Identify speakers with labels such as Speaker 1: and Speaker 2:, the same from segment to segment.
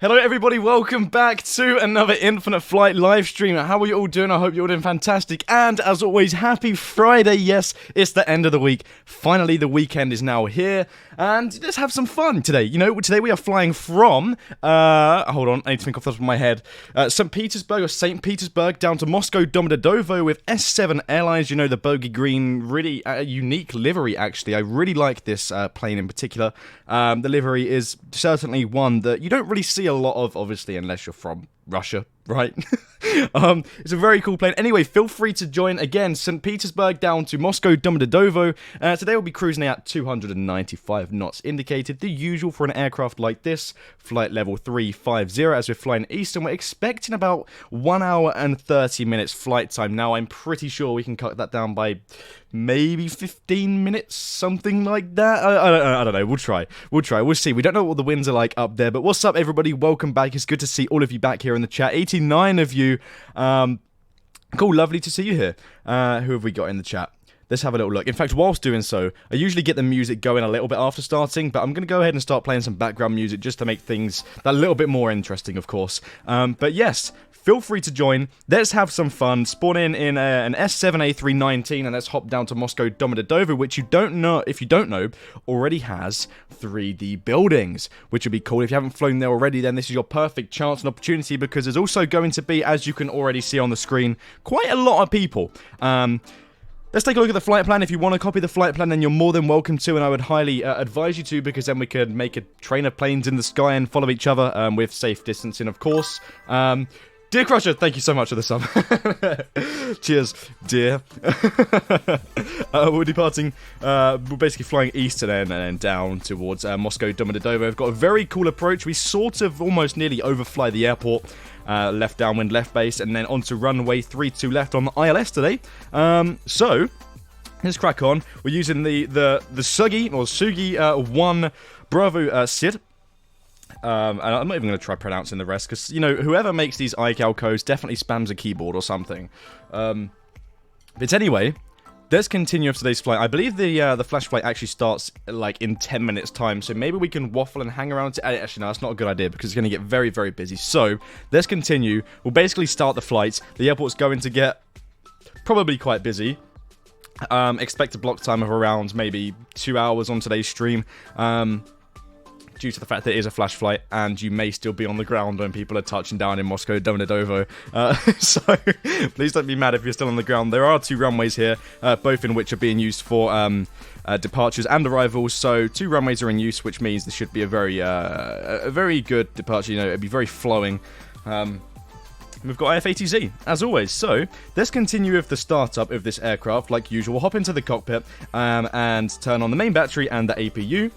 Speaker 1: Hello everybody, welcome back to another Infinite Flight live stream. How are you all doing? I hope you're all doing fantastic. And as always, happy Friday. Yes, it's the end of the week. Finally, the weekend is now here. And let's have some fun today. You know, today we are flying from, hold on, I need to think off the top of my head. St. Petersburg down to Moscow Domodedovo with S7 Airlines. You know, the bogey green, really unique livery actually. I really like this plane in particular. The livery is certainly one that you don't really see a lot of, obviously, unless you're from Russia, right? It's a very cool plane. Anyway, feel free to join again. St. Petersburg down to Moscow Domodedovo. Today we'll be cruising at 295 knots indicated, the usual for an aircraft like this. Flight level 350 as we're flying east, and we're expecting about 1 hour and 30 minutes flight time. Now, I'm pretty sure we can cut that down by maybe 15 minutes, something like that. I don't know. We'll try. We'll see. We don't know what the winds are like up there, but what's up, everybody? Welcome back. It's good to see all of you back here in the chat. 89 of you. Cool. Lovely to see you here. Who have we got in the chat? Let's have a little look. In fact, whilst doing so, I usually get the music going a little bit after starting, but I'm going to go ahead and start playing some background music just to make things that little bit more interesting, of course. But yes, feel free to join. Let's have some fun. Spawn in an S7A319, and let's hop down to Moscow Domodedovo, which if you don't know, already has 3D buildings, which would be cool. If you haven't flown there already, then this is your perfect chance and opportunity, because there's also going to be, as you can already see on the screen, quite a lot of people. Let's take a look at the flight plan. If you want to copy the flight plan, then you're more than welcome to, and I would highly advise you to, because then we could make a train of planes in the sky and follow each other with safe distancing, of course. Dear Crusher, thank you so much for the sub. Cheers, dear. We're departing, we're basically flying east and then down towards Moscow Domodedovo. We've got a very cool approach. We sort of almost nearly overfly the airport. Left downwind, left base, and then onto runway 32 left on the ILS today. So, let's crack on. We're using the Sugi 1 Bravo Sid. And I'm not even going to try pronouncing the rest, because, you know, whoever makes these iCal codes definitely spams a keyboard or something. But anyway, let's continue with today's flight. I believe the flash flight actually starts, like, in 10 minutes' time, so maybe we can waffle and hang around. Actually, no, that's not a good idea, because it's going to get very, very busy. So, let's continue. We'll basically start the flight. The airport's going to get probably quite busy. Expect a block time of around maybe 2 hours on today's stream. Due to the fact that it is a flash flight, and you may still be on the ground when people are touching down in Moscow Domodedovo. So, please don't be mad if you're still on the ground. There are 2 runways here, both in which are being used for departures and arrivals. So, 2 runways are in use, which means this should be a very good departure. You know, it'll be very flowing. We've got IF-80Z, as always. So, let's continue with the startup of this aircraft. Like usual, we'll hop into the cockpit and turn on the main battery and the APU.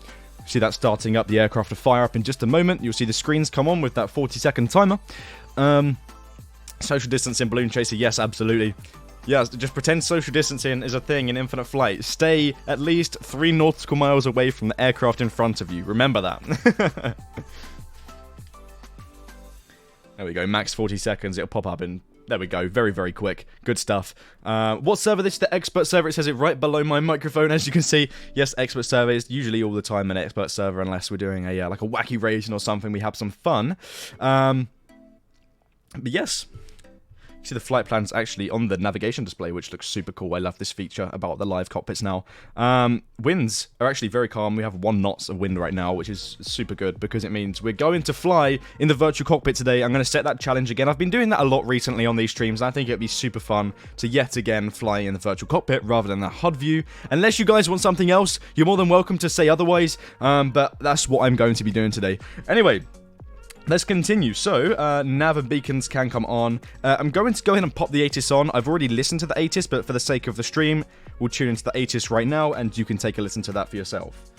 Speaker 1: See that starting up. The aircraft will fire up in just a moment. You'll see the screens come on with that 40-second timer. Social distancing, balloon chaser, yes, absolutely. Yes, just pretend social distancing is a thing in Infinite Flight. Stay at least 3 nautical miles away from the aircraft in front of you. Remember that. There we go, max 40 seconds. It'll pop up in... There we go, very, very quick. Good stuff. What server? This is the expert server. It says it right below my microphone, as you can see. Yes, expert server is usually all the time an expert server, unless we're doing a like a wacky rating or something. We have some fun. But yes. You see the flight plans actually on the navigation display, which looks super cool. I love this feature about the live cockpits now. Winds are actually very calm. We have 1 knots of wind right now, which is super good, because it means we're going to fly in the virtual cockpit today. I'm going to set that challenge again. I've been doing that a lot recently on these streams, and I think it'd be super fun to yet again fly in the virtual cockpit rather than the HUD view. Unless you guys want something else, you're more than welcome to say otherwise, but that's what I'm going to be doing today. Anyway, let's continue. So, nav and beacons can come on. I'm going to go ahead and pop the ATIS on. I've already listened to the ATIS, but for the sake of the stream, we'll tune into the ATIS right now, and you can take a listen to that for yourself.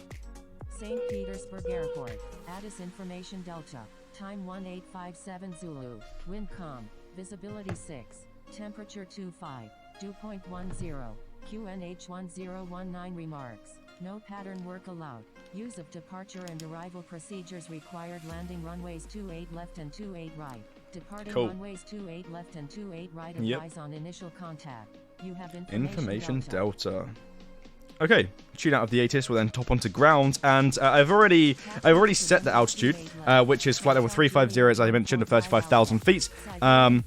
Speaker 2: St. Petersburg Airport, ATIS Information Delta, time 1857 Zulu, wind calm, visibility 6, temperature 25, dew point 10, QNH 1019 remarks. No pattern work allowed. Use of departure and arrival procedures required. Landing runways 28 left and 28 right. Departing runways 28 left and 28 right. Advise on initial contact. You have information Delta.
Speaker 1: Okay, tune out of the ATIS. We'll then top onto ground, and I've already set the altitude, which is flight level 350, as I mentioned, at 35,000 feet. We'll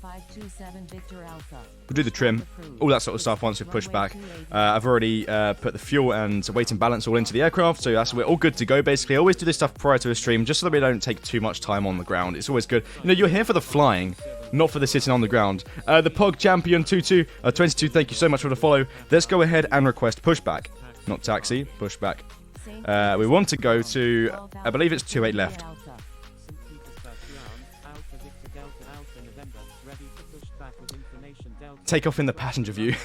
Speaker 1: do the trim, all that sort of stuff once we've pushed back. I've already put the fuel and weight and balance all into the aircraft, so we're all good to go, basically. I always do this stuff prior to a stream, just so that we don't take too much time on the ground. It's always good. You know, you're here for the flying, not for the sitting on the ground. The Pog Champion 22, thank you so much for the follow. Let's go ahead and request pushback. Not taxi, pushback. We want to go to, I believe it's 28 left. Take off in the passenger view.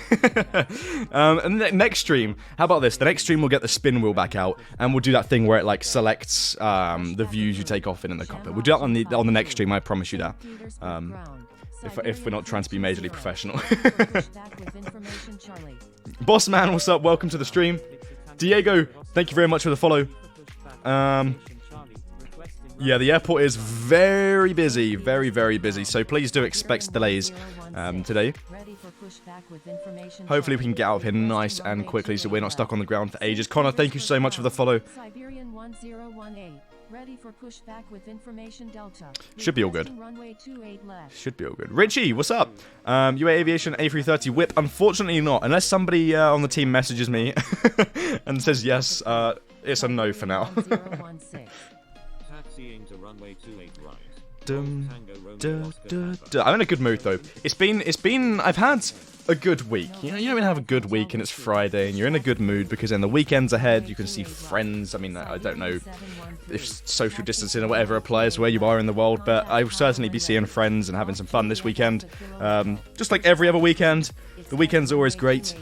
Speaker 1: And the next stream, how about this? The next stream we'll get the spin wheel back out, and we'll do that thing where it like selects the views you take off in the cockpit. We'll do that on the next stream, I promise you that. If we're not trying to be majorly professional. Boss man, what's up? Welcome to the stream. Diego, thank you very much for the follow. Yeah, the airport is very busy, very, very busy, so please do expect delays today. Hopefully we can get out of here nice and quickly so we're not stuck on the ground for ages. Connor, thank you so much for the follow. Should be all good. Should be all good. Richie, what's up? UA Aviation A330 whip. Unfortunately not. Unless somebody on the team messages me and says yes, it's a no for now. I'm in a good mood though. I've had a good week. You know, you have a good week and it's Friday and you're in a good mood because then the weekend's ahead, you can see friends. I mean, I don't know if social distancing or whatever applies where you are in the world, but I will certainly be seeing friends and having some fun this weekend. Just like every other weekend, the weekend's always great.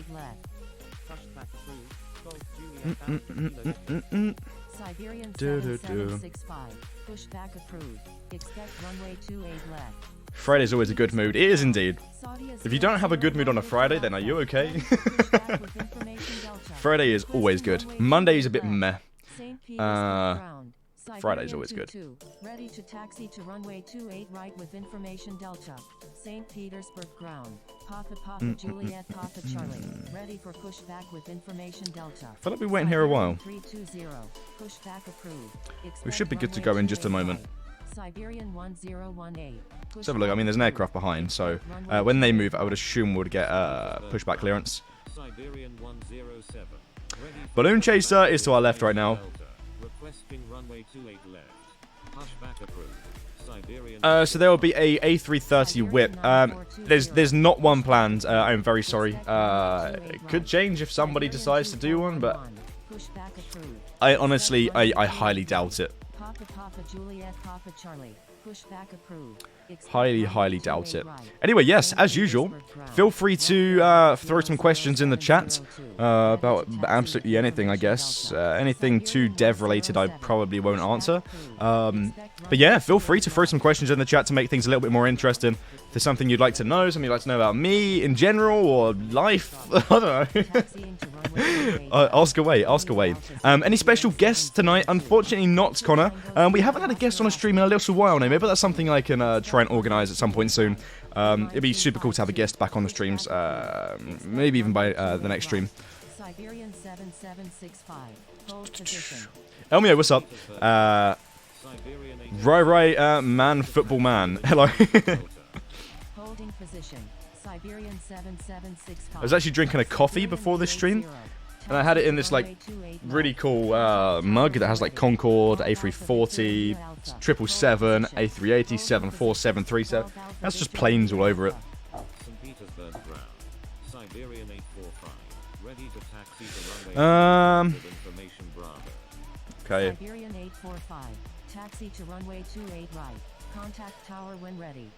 Speaker 1: Friday's always a good mood. It is indeed. If you don't have a good mood on a Friday, then are you okay? Friday is always good. Monday's a bit meh. Friday's always good.
Speaker 2: Ready to taxi to runway 28 right with information Delta. St. Petersburg ground. Papa Juliet Papa Charlie. Ready for pushback with information Delta.
Speaker 1: I feel like we're waiting here a while.
Speaker 2: 320. Pushback approved.
Speaker 1: We should be good to go in just a moment.
Speaker 2: Siberian 1018.
Speaker 1: Let's have a look. I mean, there's an aircraft behind, so when they move, I would assume we'll get pushback clearance. Balloon Chaser is to our left right now. So there will be a A330 whip. There's not one planned. I'm very sorry. It could change if somebody decides to do one, but I honestly, I highly doubt it. Highly doubt it. Anyway, yes, as usual, feel free to throw some questions in the chat about absolutely anything, I guess. Anything too dev-related I probably won't answer. But yeah, feel free to throw some questions in the chat to make things a little bit more interesting. If there's something you'd like to know, something you'd like to know about me in general or life, I don't know. Ask away, ask away. Any special guests tonight? Unfortunately not, Connor. We haven't had a guest on a stream in a little while now. Maybe that's something I can try and organise at some point soon. It'd be super cool to have a guest back on the streams. Maybe even by the next stream. Elmio, what's up? Man, football man. Hello. I was actually drinking a coffee before this stream, and I had it in this like really cool mug that has like Concorde, A340, 777, A380, 74, 737. That's just planes all over it. Okay. Taxi to runway 28 right. Contact tower when ready.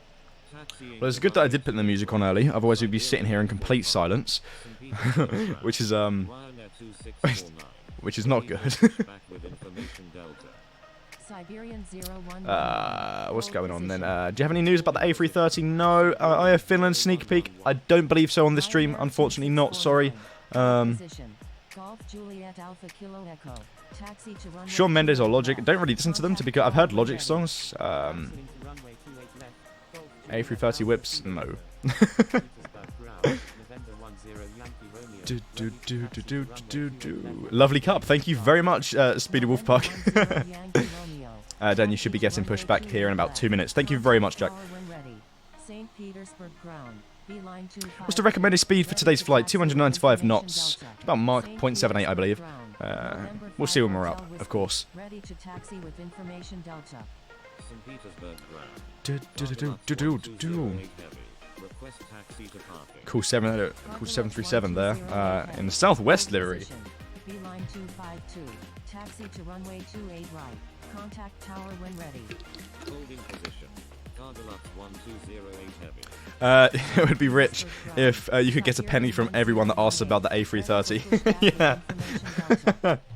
Speaker 1: Well, it's good that I did put the music on early, otherwise we'd be sitting here in complete silence, which is not good. What's going on then? Do you have any news about the A330? No. I have Finland sneak peek. I don't believe so on this stream. Unfortunately not. Sorry. Shawn Mendes or Logic. Don't really listen to them to because I've heard Logic songs. A330 whips, no. Lovely cup. Thank you very much, Speedy Wolf Puck. Dan, you should be getting pushback here in about 2 minutes. Thank you very much, Jack. What's the recommended speed for today's flight? 295 knots. It's about Mach 0.78, I believe. We'll see when we're up, of course. Cool 737 there, in the Southwest livery.
Speaker 2: Beeline 252, taxi to runway 28 right. Contact tower when ready. Holding position. Cardelux 1208 heavy.
Speaker 1: It would be rich if you could get a penny from everyone that asks about the A330. Yeah.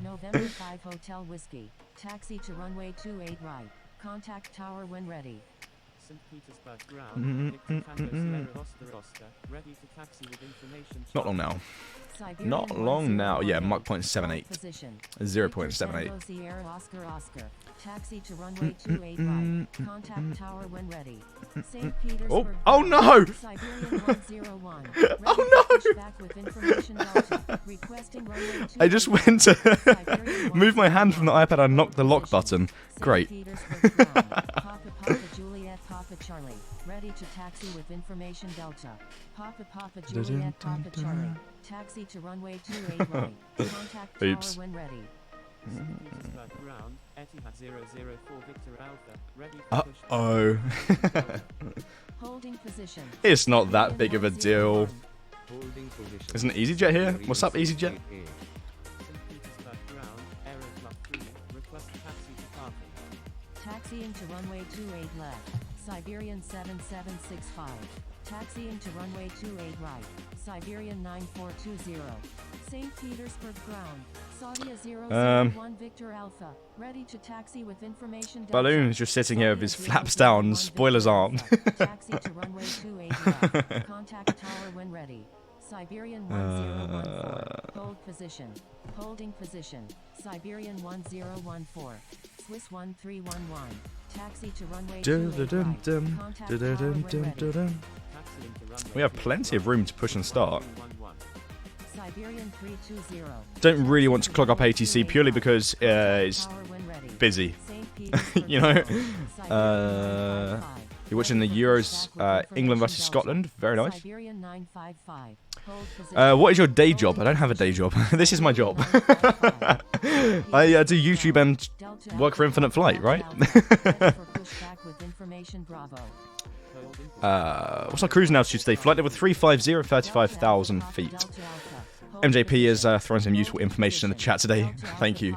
Speaker 2: November 5 Hotel Whiskey. Taxi to runway 28 right. Contact tower when ready. St. Petersburg ground. Ready to taxi with information.
Speaker 1: Not long now. Not long now. Yeah, Mach 0.78. 0.78.
Speaker 2: Sierra Oscar Oscar. Taxi to runway 28 right. Contact tower when ready. St. Petersburg.
Speaker 1: Oh no!
Speaker 2: Siberian 101.
Speaker 1: Oh no! I just went to move my hand from the iPad and knocked the lock button. Great.
Speaker 2: Papa Juliet Papa Charlie. Ready to taxi with information Delta. Papa Juliet Papa Charlie. Taxi to runway 28 right. Contact tower when ready.
Speaker 1: Uh-oh.
Speaker 2: Holding position.
Speaker 1: It's not that big of a deal. Isn't EasyJet here? What's up, EasyJet?
Speaker 2: Taxiing to runway 28 left. Siberian 7765. Taxiing to runway 28 right. Siberian 9420. St. Petersburg ground. Saudia 001 Victor Alpha. Ready to taxi with information.
Speaker 1: Balloon's just sitting here with his flaps down. Spoilers aren't.
Speaker 2: Taxi to runway 28 left. Contact tower when ready. Siberian 1014. Hold position. Holding position. Siberian 1014. Swiss 1311. Taxi to runway 28 right. Contact tower when ready.
Speaker 1: We have plenty of room to push and start.
Speaker 2: Siberian 320.
Speaker 1: Don't really want to clog up ATC purely because it's busy. You know? You're watching the Euros, England versus Scotland. Very nice. What is your day job? I don't have a day job. This is my job. I do YouTube and work for Infinite Flight, right? What's our cruising altitude today? Flight level 350, 35,000 feet. MJP is throwing some useful information in the chat today. Thank you.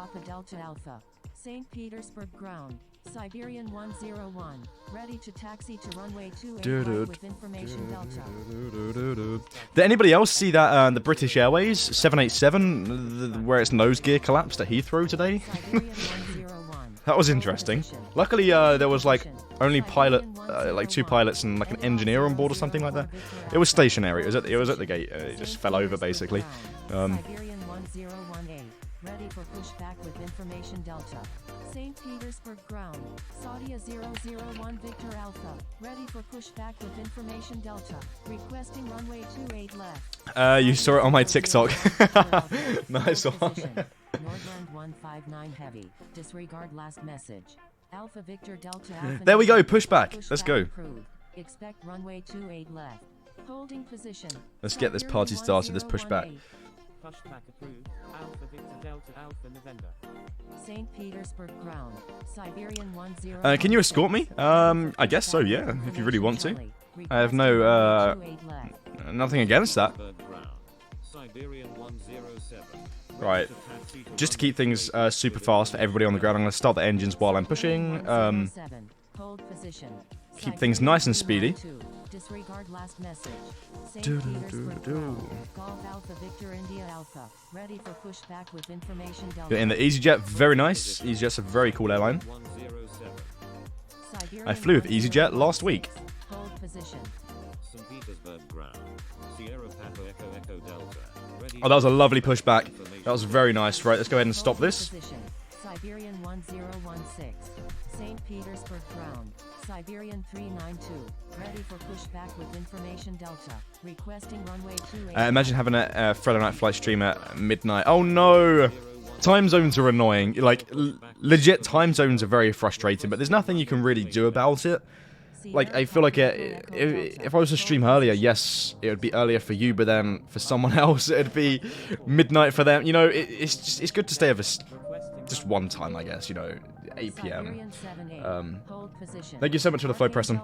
Speaker 2: St. Petersburg ground. Siberian 101. Ready to taxi to runway 28 with information Delta.
Speaker 1: Did anybody else see that the British Airways 787 where its nose gear collapsed at Heathrow today? That was interesting. Luckily there was like only pilot like 2 pilots and like an engineer on board or something like that. It was stationary. It was at the gate. It just fell over basically.
Speaker 2: Siberian 1018. Ready for pushback with information Delta. St. Petersburg ground. Saudia 001 Victor Alpha. Ready for pushback with information Delta. Requesting runway 28 left.
Speaker 1: You saw it on my TikTok. Nice one.
Speaker 2: Nordland 159 heavy. Disregard last message. Alpha Victor Delta Alpha.
Speaker 1: There we go. Pushback. Let's go.
Speaker 2: Approved. Expect runway 28 left. Holding position.
Speaker 1: Let's get this party started. Let's push back.
Speaker 2: Pushback approved. Alpha Victor Delta Alpha November. St. Petersburg ground. Siberian 10.
Speaker 1: Can you escort me? I guess so, yeah, if you really want to. I have no, nothing against that. Right. Just to keep things super fast for everybody on the ground, I'm going to start the engines while I'm pushing. Keep things nice and speedy.
Speaker 2: Disregard last message. St. Petersburg ground. Golf Alpha Victor India Alpha. Ready for pushback with information Delta.
Speaker 1: You're in the EasyJet. Very nice. EasyJet's a very cool airline. I flew with EasyJet last week.
Speaker 2: Hold position.
Speaker 3: St. Petersburg ground. Sierra Papa Echo Delta.
Speaker 1: Oh, that was a lovely pushback. That was very nice. Right, let's go ahead and stop this.
Speaker 2: Siberian 1016. St. Petersburg ground. Siberian 392. Ready for pushback with information Delta. Requesting runway 28.
Speaker 1: Imagine having a Friday night flight stream at midnight. Oh no! Time zones are annoying. Like, legit time zones are very frustrating, but there's nothing you can really do about it. Like, I feel like if I was to stream earlier, yes, it would be earlier for you, but then for someone else, it'd be midnight for them. You know, it's good to stay over just one time, I guess, you know, 8 p.m. Thank you so much for the flow, Preston.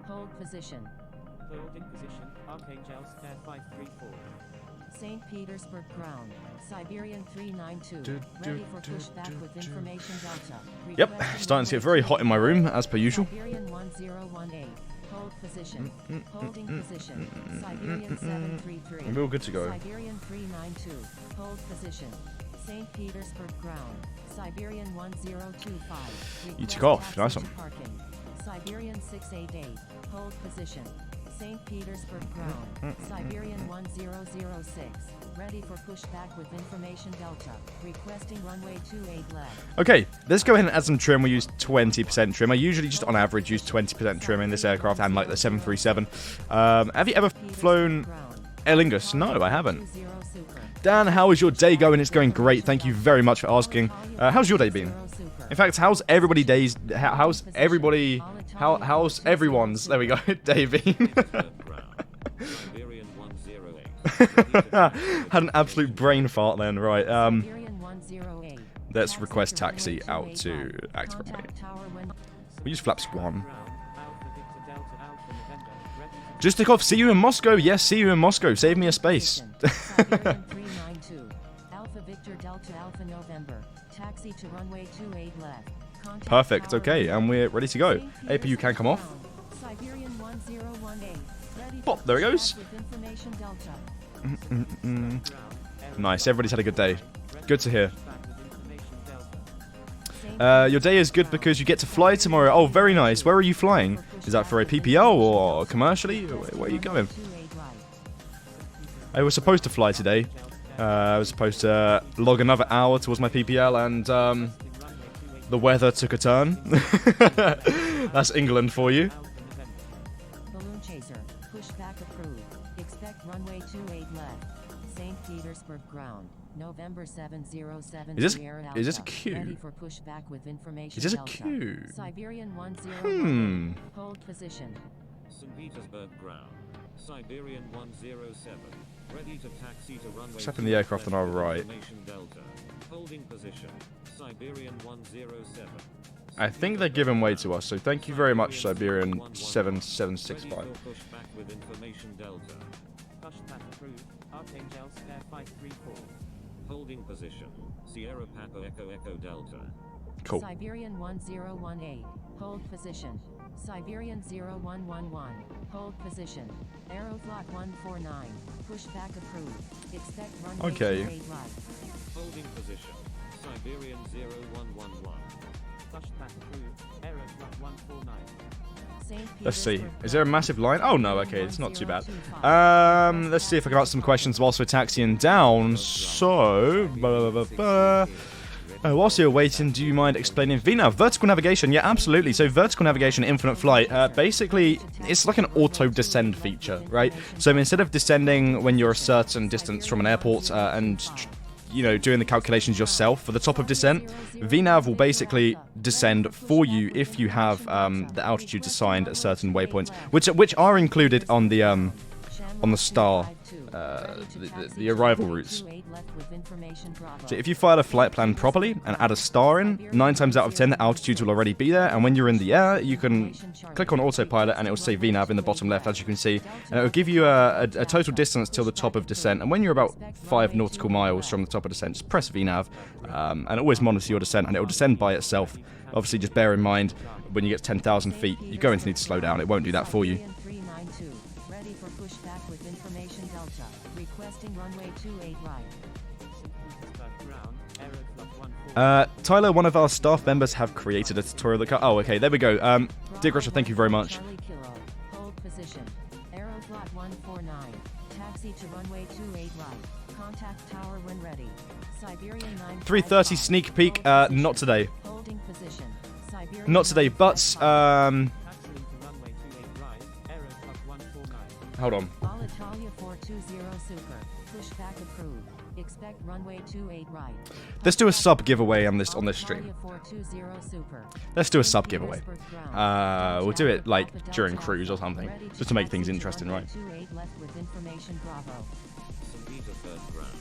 Speaker 2: Hold position. St. Petersburg ground. Siberian 392. Ready for pushback with information Delta.
Speaker 1: Yep, starting to get very hot in my room, as per usual.
Speaker 2: Siberian 1018. Hold position. Holding position. Siberian 733.
Speaker 1: We're all good to go.
Speaker 2: Siberian 392. Hold position. St. Petersburg ground. Siberian 1025.
Speaker 1: You took off. Nice one.
Speaker 2: Parking. Siberian 688. Hold position. St. Petersburg ground. Siberian 1006. Ready for pushback with information Delta. Requesting runway 28 left.
Speaker 1: Okay, let's go ahead and add some trim. We use 20% trim. I usually just on average use 20% trim in this aircraft and like the 737. Have you ever flown Aer Lingus? No, I haven't. Dan, how is your day going? It's going great. Thank you very much for asking. How's your day been? In fact, how's everybody's there we go, day been? Had an absolute brain fart then, right. Let's request taxi out to activate. We use flaps 1. Just took off. See you in Moscow. Yes, see you in Moscow. Save me a space. Perfect. Okay, and we're ready to go. APU can come off. Pop. There it goes. Nice. Everybody's had a good day. Good to hear. Your day is good because you get to fly tomorrow. Oh, very nice. Where are you flying? Is that for a PPL or commercially? Where are you going? I was supposed to fly today. I was supposed to log another hour towards my PPL, and the weather took a turn. That's England for you.
Speaker 2: Balloon chaser, pushback approved. Expect runway 28 left. St. Petersburg ground. November 707.
Speaker 1: Is this a queue?
Speaker 2: Ready for pushback with information
Speaker 1: Is this a
Speaker 2: Delta.
Speaker 1: queue?
Speaker 2: Siberian 1018.
Speaker 1: Hmm.
Speaker 2: Hold position.
Speaker 3: St. Petersburg ground. Siberian 107. Ready to taxi to runway.
Speaker 1: Checking the aircraft on our right.
Speaker 3: Delta. Holding position. Siberian 107.
Speaker 1: I think they're giving way to us, so thank you very much, Siberian 7765.
Speaker 3: Pushback with information Delta.
Speaker 4: Pushback approved. Archangel Spare 534.
Speaker 3: Holding position. Sierra Papa Echo Echo Delta.
Speaker 1: Cool.
Speaker 2: Siberian 1018. Hold position. Siberian 0111. Hold position. Aeroflot 149. Pushback approved. Expect runway
Speaker 1: Okay.
Speaker 2: 28 right.
Speaker 3: Holding position. Siberian 0111.
Speaker 4: Pushback approved. Aeroflot 149.
Speaker 1: Let's see. Is there a massive line? Oh no, okay, it's not too bad. Let's see if I can answer some questions whilst we're taxiing down. So, whilst you're waiting, do you mind explaining VNAV? Vertical navigation, yeah, absolutely. So vertical navigation, infinite flight, basically, it's like an auto descend feature, right? So instead of descending when you're a certain distance from an airport and you know, doing the calculations yourself for the top of descent, VNAV will basically descend for you if you have the altitudes assigned at certain waypoints, which are included on the star, the arrival routes. So if you file a flight plan properly and add a star in, 9 times out of 10 the altitudes will already be there, and when you're in the air you can click on autopilot and it will say VNAV in the bottom left, as you can see, and it will give you a total distance till the top of descent, and when you're about 5 nautical miles from the top of descent, just press VNAV and always monitor your descent, and it will descend by itself. Obviously just bear in mind when you get to 10,000 feet you're going to need to slow down, it won't do that for you.
Speaker 2: Ready for pushback with information Delta. Requesting runway 28 right.
Speaker 1: Tyler, one of our staff members have created a tutorial that... Oh, okay, there we go. Dick Rusher, thank you very much.
Speaker 2: Hold position. Aeroflot 149. Taxi Taxi to runway 28 right. Contact tower when ready. Siberian 955.
Speaker 1: 3:30 sneak peek. Not today.
Speaker 2: Holding position. Siberian
Speaker 1: Not today, but
Speaker 4: Taxiing to runway 28 right. Error plus 149.
Speaker 1: hold on.
Speaker 2: Alitalia 420 Super. Pushback approved. Expect runway 28 right.
Speaker 1: Let's do a sub giveaway on this stream.
Speaker 2: Alitalia 420 Super.
Speaker 1: Let's do a sub giveaway. We'll do it like during cruise or something, just to make things interesting, right?
Speaker 2: 28 left with information Bravo.
Speaker 3: St. Petersburg ground.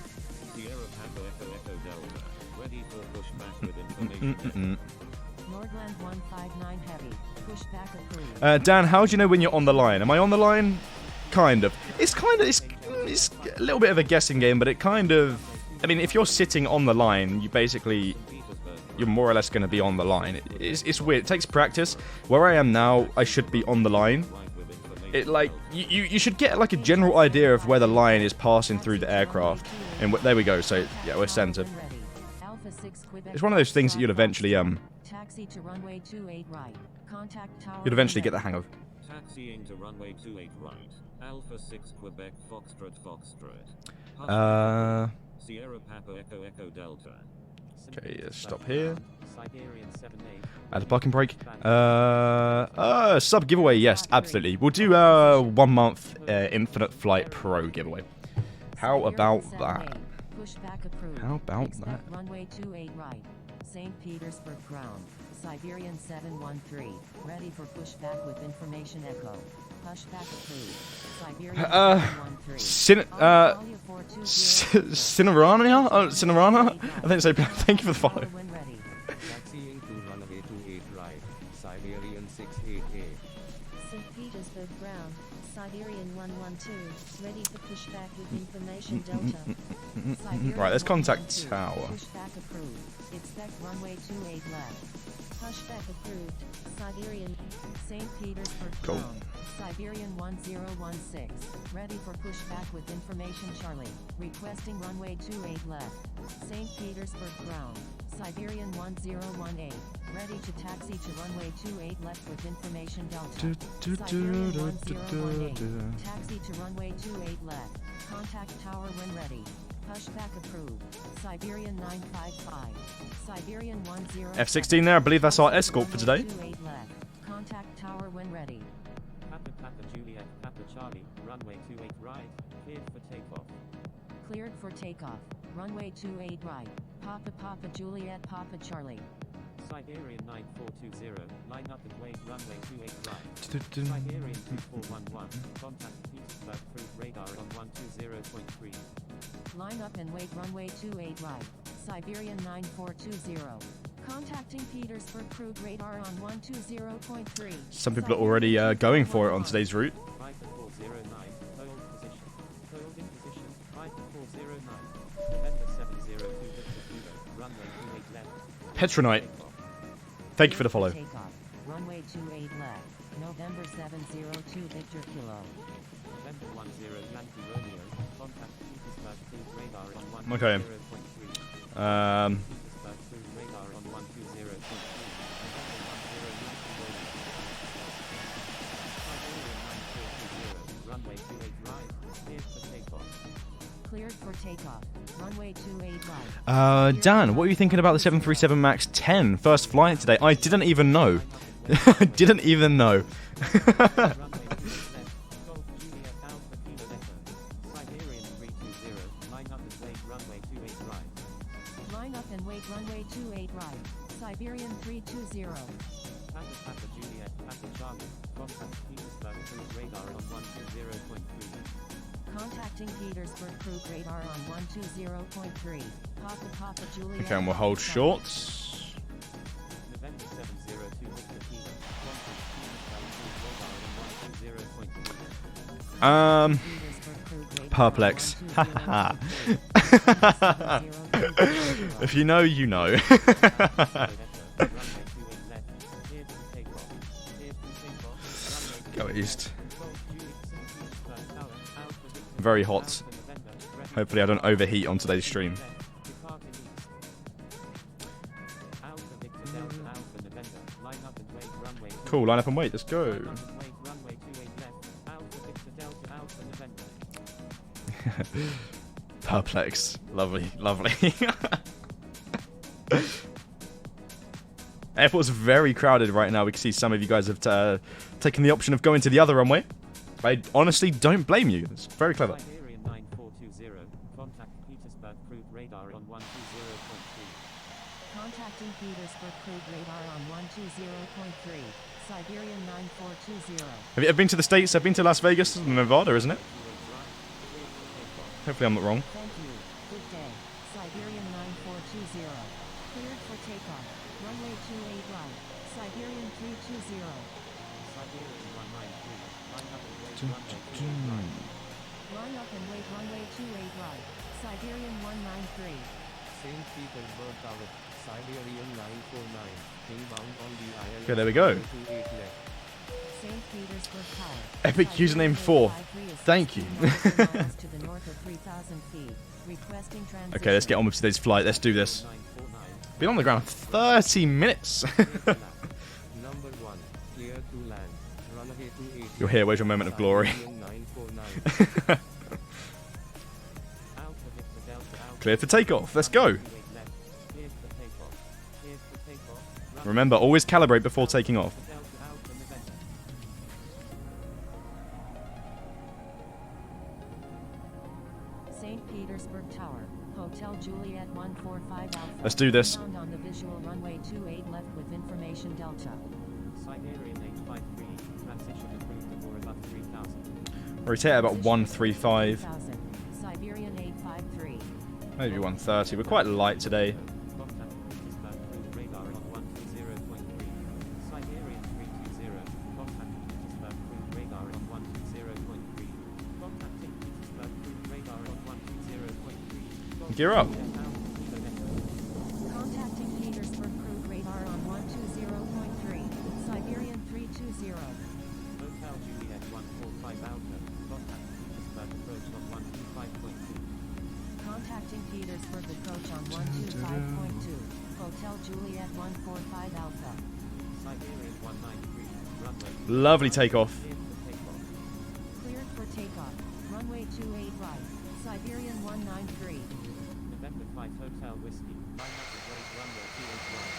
Speaker 3: Sierra Papa Echo Echo Delta. Ready for pushback with information.
Speaker 2: Nordland 159 Heavy. Pushback approved.
Speaker 1: Dan, how do you know when you're on the line? Am I on the line? Kind of. It's a little bit of a guessing game, but it kind of. I mean, if you're sitting on the line, you're more or less going to be on the line. It's weird. It takes practice. Where I am now, I should be on the line. It like you should get like a general idea of where the line is passing through the aircraft, and there we go. So yeah, we're centered. It's one of those things that you'd eventually
Speaker 2: Taxi to runway 28 right. Contact tower.
Speaker 1: you'd eventually get the hang of.
Speaker 3: Taxiing to runway 28 right. Alpha 6 Quebec Foxtrot Foxtrot. Sierra Papa Echo Echo Delta.
Speaker 1: Okay, let's stop here.
Speaker 4: Siberian 78.
Speaker 1: Add a parking brake. Sub giveaway, yes, absolutely. We'll do 1 month Infinite Flight Pro giveaway. How about that?
Speaker 2: Pushback approved.
Speaker 1: How about
Speaker 2: Expect
Speaker 1: that?
Speaker 2: Runway 28 right. St. Petersburg ground. Siberian 713. Ready for pushback with information echo. Pushback approved. Siberian 713.
Speaker 1: Alitalia 420 Cinerana? Oh, Cinerana? I think so. Thank you for the follow.
Speaker 2: When ready.
Speaker 5: Taxiing to runway 28 right. Siberian 68A.
Speaker 6: St. Petersburg ground, Siberian 112, ready for pushback with information Delta.
Speaker 2: Siberian
Speaker 1: Right, let's contact
Speaker 2: 112.
Speaker 1: tower.
Speaker 2: Pushback approved. Expect runway 28 left.
Speaker 6: Pushback approved, Siberian,
Speaker 2: St. Petersburg
Speaker 1: Cool.
Speaker 2: ground. Siberian 1016. Ready for pushback with information Charlie. Requesting runway 28 left. St. Petersburg ground. Siberian 1018. Ready to taxi to runway 28 left with information Delta. Siberian 1018. Taxi to runway 28 left. Contact tower when ready. Pushback approved. Siberian 955. Siberian 10.
Speaker 1: F-16 there, I believe that's our escort for today.
Speaker 2: 28 left. Contact tower when ready.
Speaker 4: Papa Papa Juliet Papa Charlie. Runway 28 right. Cleared for takeoff.
Speaker 2: Cleared for takeoff. Runway 28 right. Papa Papa Juliet Papa Charlie.
Speaker 4: Siberian 9420. Line up and wait. Runway 28 right. Siberian 2411. Contact Petersburg Cruise radar on 120.3.
Speaker 2: Line up and wait runway 28 right. Siberian 9420. Contacting Petersburg Crew radar on 120.3.
Speaker 1: Some people are already going for it on today's route.
Speaker 4: 5409. Hold position. Hold in position. 5409. November 702 Victor Kilo. Runway 28 left.
Speaker 1: Petronite, thank you for the follow.
Speaker 2: Takeoff. Runway 28 left. November 702 Victor Kilo.
Speaker 4: November 10 Yankee Romeo. Contact Petersburg Cruise radar on 120.3.
Speaker 1: Okay.
Speaker 4: Petersburg Cruise radar on 120.3. November 10 Yankee Romeo. Siberian 9420. Runway 28 right. Cleared for takeoff.
Speaker 2: Cleared for takeoff. Runway 28 right.
Speaker 1: Dan, what are you thinking about the 737 MAX 10 first flight today? I didn't even know. I didn't even know.
Speaker 2: Line up and wait runway 28 right. Siberian 320.
Speaker 4: Papa Papa Juliet Papa Charlie. Contact Petersburg Cruise radar on 120.3.
Speaker 2: Contacting Petersburg Crew radar on 120.3. Papa Papa Juliet.
Speaker 1: Okay, and we'll hold shorts.
Speaker 4: November 702 Victor Kilo. Contact Petersburg Cruise radar on 120.3.
Speaker 2: Petersburg Crew radar
Speaker 1: Perplex.
Speaker 2: on 120.3.
Speaker 1: If you know, you know.
Speaker 4: Runway 28 left. Cleared for takeoff. Cleared for takeoff.
Speaker 1: Go east.
Speaker 4: Juliet St. Petersburg Tower. Alpha Victor
Speaker 1: Very hot.
Speaker 4: Alpha November. Ready
Speaker 1: Hopefully I don't overheat on today's stream.
Speaker 4: Departing east. Alpha Victor Delta Alpha November. Line up and wait runway.
Speaker 1: Cool, line up and wait, let's go.
Speaker 4: Line up and wait runway 28 left. Alpha Victor Delta Alpha November.
Speaker 1: Perplex. Lovely, lovely. Airport's very crowded right now. We can see some of you guys have taken the option of going to the other runway. I honestly don't blame you. It's very clever.
Speaker 4: Siberian 9420, contact Petersburg crude radar on 120.3.
Speaker 2: Contacting Petersburg crude radar on 120.3. Siberian 9420.
Speaker 1: Have you ever been to the States? I've been to Las Vegas and Nevada, isn't it? Hopefully I'm not wrong.
Speaker 2: Thank you. Good day. Siberian 9420. Cleared for takeoff. Runway 28 right. Siberian 320.
Speaker 4: Siberian 193, line up and wait
Speaker 1: Dun,
Speaker 4: runway
Speaker 1: dun,
Speaker 4: 28 right.
Speaker 2: Line up and wait runway 28 right. Siberian 193.
Speaker 5: St. Petersburg Tower, Siberian 949, inbound on the ILS.
Speaker 1: Okay, there we go.
Speaker 5: 28 left.
Speaker 2: St. Petersburg Tower.
Speaker 1: Epic
Speaker 2: Siberian
Speaker 1: username 4.
Speaker 2: 353 is
Speaker 1: Thank you.
Speaker 2: 16 miles to the north of 3,000 feet. Requesting transition.
Speaker 1: Okay, let's get on with today's flight. Let's do this.
Speaker 4: 949,
Speaker 1: Been on the ground 30 minutes.
Speaker 5: Number 1, clear to land. Runway 28.
Speaker 1: You're here. Where's your moment of glory?
Speaker 5: Siberian 949.
Speaker 4: Alpha Victor Delta Alpha.
Speaker 1: Clear for takeoff. Let's go.
Speaker 4: 28 left. Cleared for takeoff. Cleared for takeoff. Runway
Speaker 1: Remember, always calibrate before taking off.
Speaker 4: Delta Alpha November.
Speaker 2: St. Petersburg Tower. Hotel Juliet 145 Alpha.
Speaker 1: Let's do this.
Speaker 2: Inbound on the visual runway 28 left with information Delta.
Speaker 4: Siberian 853, transition approved or above 3,000.
Speaker 1: Rotate at about 135,
Speaker 2: 3,000. Siberian 853.
Speaker 1: maybe 130. We're quite light today.
Speaker 4: Contact Petersburg crude radar on 120.3. Siberian 320, contact Petersburg crude radar on 120.3. Contacting Petersburg crude radar on 120.3.
Speaker 1: Gear up.
Speaker 2: Contacting Petersburg crude radar on 120.3. Siberian 320.
Speaker 4: Hotel Juliet 145 Alpha, contact Petersburg approach on 125.2.
Speaker 2: Contacting Petersburg approach on 125.2. Hotel Juliet 145 Alpha.
Speaker 4: Siberian 193, runway
Speaker 1: Lovely takeoff.
Speaker 4: cleared for takeoff.
Speaker 2: Cleared for takeoff. Runway 28 right. Siberian 193.
Speaker 4: November 5 Hotel Whiskey, line up and wait runway 28 right.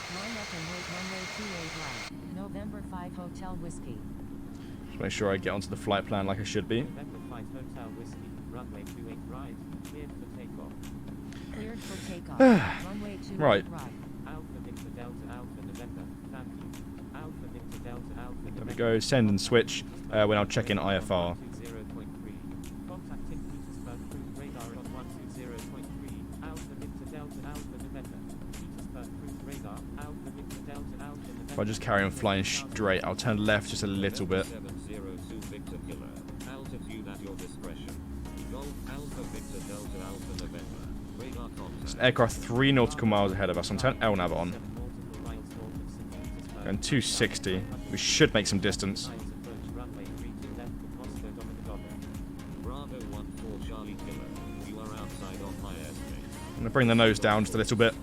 Speaker 2: Line up and wait runway 28 right. November 5 Hotel Whiskey.
Speaker 1: Just make sure I get onto the flight plan like I should be.
Speaker 4: November 5 Hotel Whiskey, runway 28 right, cleared for takeoff.
Speaker 2: Cleared for takeoff. Runway 28
Speaker 1: Right.
Speaker 4: Alpha Victor Delta Alpha November, thank you. Alpha Victor Delta Alpha
Speaker 1: There
Speaker 4: November.
Speaker 1: we go. Send and switch when I'll check in IFR.
Speaker 4: 120.3. Contacting Petersburg crude radar on 120.3. Alpha Victor Delta Alpha November. Petersburg crude radar, Alpha Victor Delta Alpha November.
Speaker 1: If I just carry on flying straight, I'll turn left just a little bit.
Speaker 3: 702 Victor Killer. Altitude at your discretion. Golf Alpha Victor Delta Alpha November. Radar contact.
Speaker 1: Aircraft 3 nautical miles ahead of us. I'm turning LNAV on.
Speaker 4: 7 nautical miles north of St. Petersburg.
Speaker 1: Going 260. We should make some distance.
Speaker 4: Miles approach runway 32 left with Moscow Dominicana.
Speaker 3: Bravo 14 Charlie Killer. You are outside on my airspace.
Speaker 1: I'm going to bring the nose down just a little bit.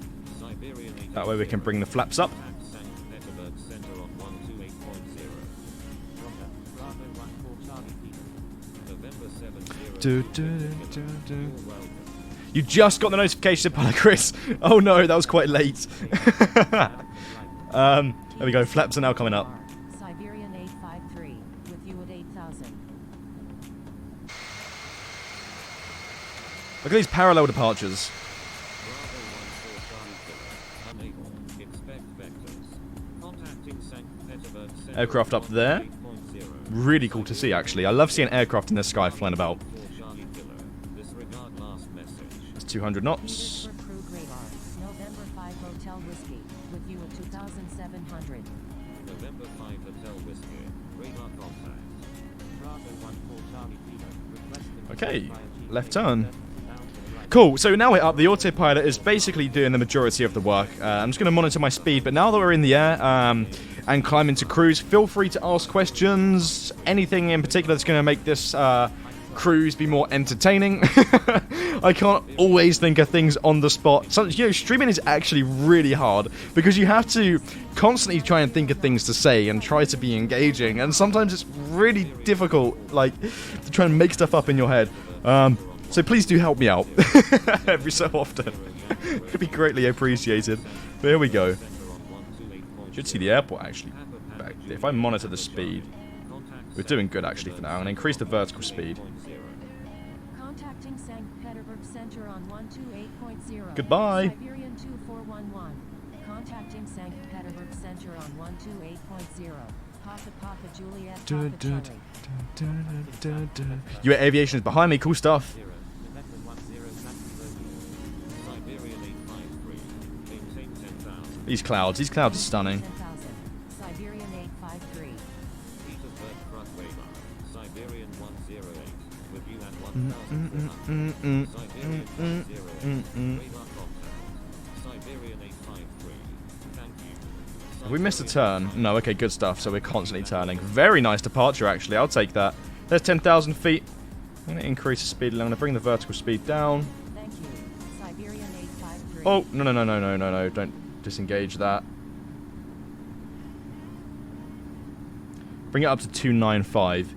Speaker 3: Siberian 8.
Speaker 1: That way we can bring the flaps up.
Speaker 3: Contact St. Petersburg Center on 128.0.
Speaker 4: Roger. Bravo 14 Charlie Peter.
Speaker 3: November 70.
Speaker 1: Do, do, do, do. You just got the notification, Pilot Chris. Oh no, that was quite late. There we go. Flaps are now coming up.
Speaker 2: Siberian 853. With you at 8,000.
Speaker 1: Look at these parallel departures.
Speaker 3: Bravo 14 Charlie Killer. Unable. Expect vectors. Contacting St. Petersburg Center
Speaker 1: Aircraft up there.
Speaker 3: 8.0.
Speaker 1: Really cool to see, actually. I love seeing aircraft in the sky flying about.
Speaker 3: 4 Charlie Killer. Disregard last message.
Speaker 1: It's 200 knots.
Speaker 2: Petersburg crude radar. November 5 Hotel Whiskey. With you at 2,700.
Speaker 3: November 5 Hotel Whiskey. Radar contact.
Speaker 4: Bravo 14 Charlie Peter. Requesting
Speaker 1: Okay,
Speaker 4: via GPS
Speaker 1: left turn.
Speaker 4: 30 right.
Speaker 1: Cool, so now we're up. The autopilot is basically doing the majority of the work. I'm just going to monitor my speed, but now that we're in the air and climbing to cruise, feel free to ask questions. Anything in particular that's going to make this cruise be more entertaining. I can't always think of things on the spot. So, streaming is actually really hard because you have to constantly try and think of things to say and try to be engaging, and sometimes it's really difficult, like, to try and make stuff up in your head. So please do help me out every so often. It'd be greatly appreciated. But here we go. Should see the airport actually back there. If I monitor the speed, we're doing good actually for now, and increase the vertical speed.
Speaker 2: Contacting St. Petersburg Center on 128.0.
Speaker 1: Goodbye.
Speaker 2: Siberian 2411. Contacting St. Petersburg Center on 128.0. Papa Juliet Papa Charlie.
Speaker 1: US Aviation is behind me. Cool stuff. These clouds are stunning.
Speaker 2: 10,000. Siberian 853.
Speaker 3: Petersburg Truck Radar. Siberian 108. With you at 1,400. Siberian 108. Radar contact. Siberian 853. Thank you.
Speaker 1: Have we missed a turn? No, okay, good stuff. So we're constantly turning. Very nice departure, actually. I'll take that. There's 10,000 feet. I'm going to increase the speed. I'm going to bring the vertical speed down.
Speaker 2: Thank you. Siberian 853.
Speaker 1: Oh, no. Don't disengage that. Bring it up to 295.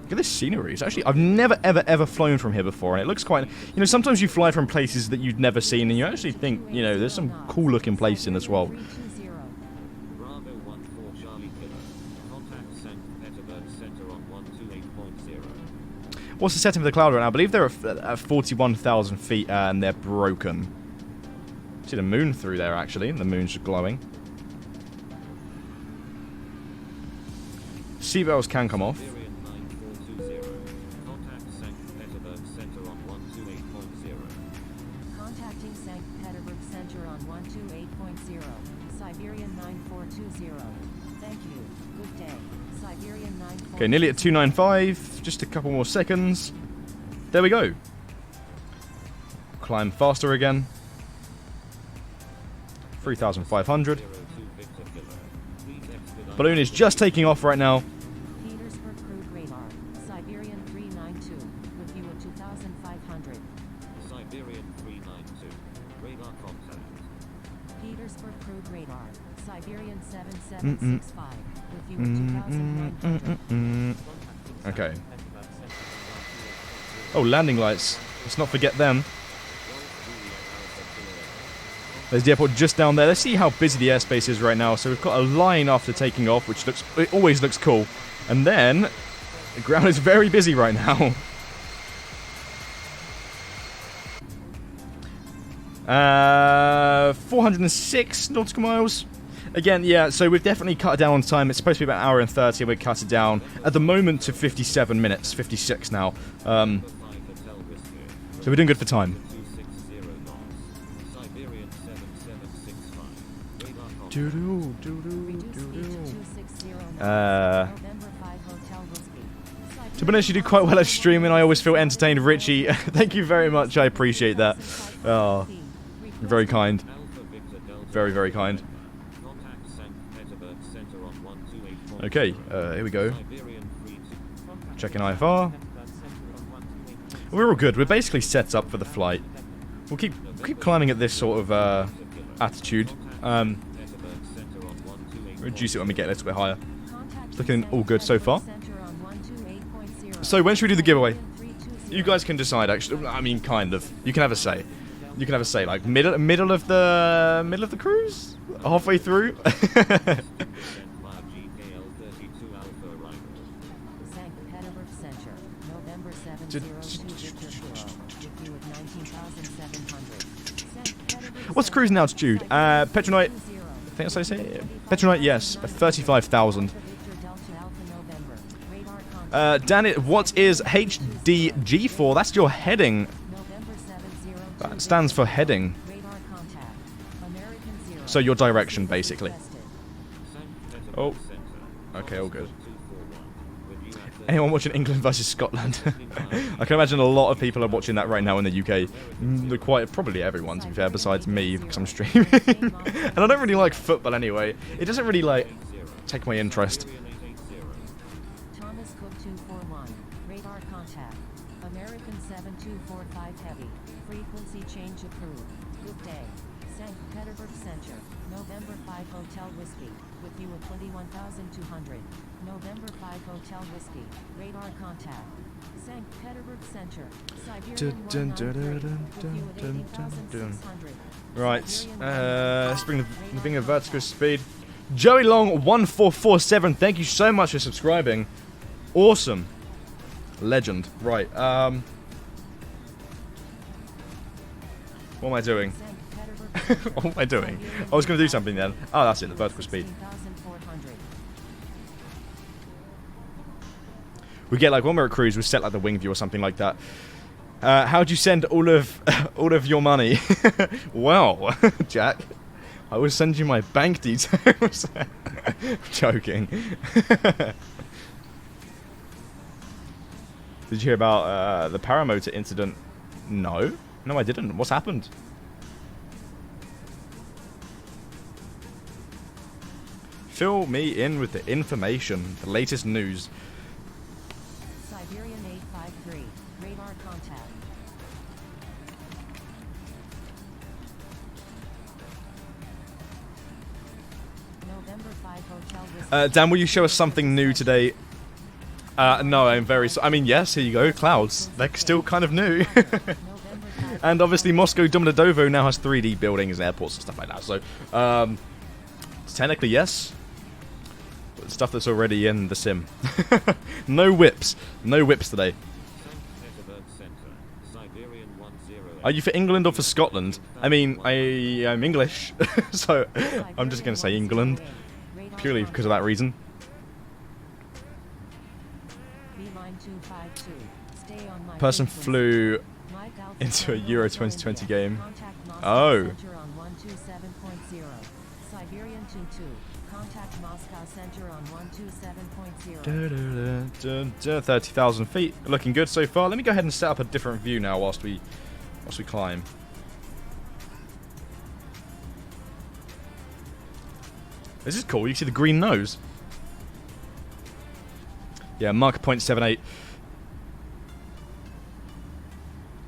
Speaker 1: Look at this scenery. It's actually, I've never, ever flown from here before, and it looks quite, you know, sometimes you fly from places that you've never seen, and you actually think, you know, there's some cool looking places in as well.
Speaker 2: 320.
Speaker 3: Bravo 14 Charlie Killer. Contact St. Petersburg Center on 128.0.
Speaker 1: What's the setting for the cloud right now? I believe they're at 41,000 feet, and they're broken. See the moon through there, actually. The moon's glowing. Seatbelts can come off.
Speaker 3: Siberian 9420. Contact St. Petersburg Center on 128.0.
Speaker 2: Contacting St. Petersburg Center on 128.0. Siberian 9420. Thank you. Good day. Siberian 9420.
Speaker 1: Okay, nearly at 295. Just a couple more seconds. There we go. Climb faster again. 3,500. Balloon is just taking off right now.
Speaker 2: Petersburg Crude Radar. Siberian 392. With you at 2,500.
Speaker 3: Siberian 392. Radar contact.
Speaker 2: Petersburg Crude Radar. Siberian 7765. With you at 2,900.
Speaker 1: Okay. Oh, landing lights. Let's not forget them. There's the airport just down there. Let's see how busy the airspace is right now. So we've got a line after taking off, which looks, it always looks cool. And then the ground is very busy right now. 406 nautical miles. Again, yeah, so we've definitely cut it down on time. It's supposed to be about an hour and 30, and we've cut it down at the moment to 57 minutes, 56 now. So we're doing good for time.
Speaker 3: 260 knots. Siberian 7765. Radar contact.
Speaker 2: Reduce speed to 260 knots. November 5 Hotel Whiskey.
Speaker 1: To be honest, you do quite well at streaming. I always feel entertained, Richie. Thank you very much. I appreciate that. Oh, you're very kind.
Speaker 3: Alpha Victor Delta.
Speaker 1: Very, very kind.
Speaker 3: Contact St. Petersburg Center on 128.0.
Speaker 1: Okay, here we go.
Speaker 3: Siberian 32.
Speaker 1: Checking IFR. We're all good. We're basically set up for the flight. We'll keep climbing at this sort of attitude. Reduce it when we get a little bit higher. It's looking all good so far. So when should we do the giveaway? You guys can decide. Actually, I mean, kind of. You can have a say. You can have a say, like middle of the cruise, halfway through. What's cruising altitude? Petronite. I think that's how I say it. Petronite, yes, 35,000. Dan, what is HDG for? That's your heading. That stands for heading. So your direction, basically. Oh. Okay, all good. Anyone watching England versus Scotland? I can imagine a lot of people are watching that right now in the UK. Quite probably everyone, to be fair, besides me, because I'm streaming. And I don't really like football anyway. It doesn't really, like, take my interest.
Speaker 2: Thomas Cook 241. Radar contact. American 7245 Heavy. Frequency change approved. Good day. St. Petersburg Center, November 5 Hotel Whiskey, with you at 21,200. November 5 Hotel Whiskey, radar contact. St. Petersburg Center, Siberian 193, with you at 18,600.
Speaker 1: Right, let's bring the vertical speed. Joey Long 1447, thank you so much for subscribing. Awesome. Legend. Right, what am I doing? What am I doing? I was going to do something then. Oh, that's it, the vertical speed. We get like, when we're at cruise, we set like the wing view or something like that. How'd you send all of your money? Well, Jack, I will send you my bank details. Joking. Did you hear about the paramotor incident? No. No, I didn't. What's happened? Fill me in with the information, the latest news.
Speaker 2: Siberian 853, radar contact. November 5 Hotel Whiskey.
Speaker 1: Dan, will you show us something new today? No, I'm very I mean, yes, here you go, clouds. They're still kind of new. And obviously Moscow Domodedovo now has 3D buildings and airports and stuff like that. So, technically, yes. But stuff that's already in the sim. No whips. No whips today. Are you for England or for Scotland? I mean, I'm English. So, I'm just going to say England. Purely because of that reason. Person flew into a Euro 2020 game. Oh.
Speaker 2: Siberian 22. Contact Moscow Center on 127.0.
Speaker 1: 30,000 feet. Looking good so far. Let me go ahead and set up a different view now whilst we climb. This is cool. You see the green nose. Yeah, Mach 0.78.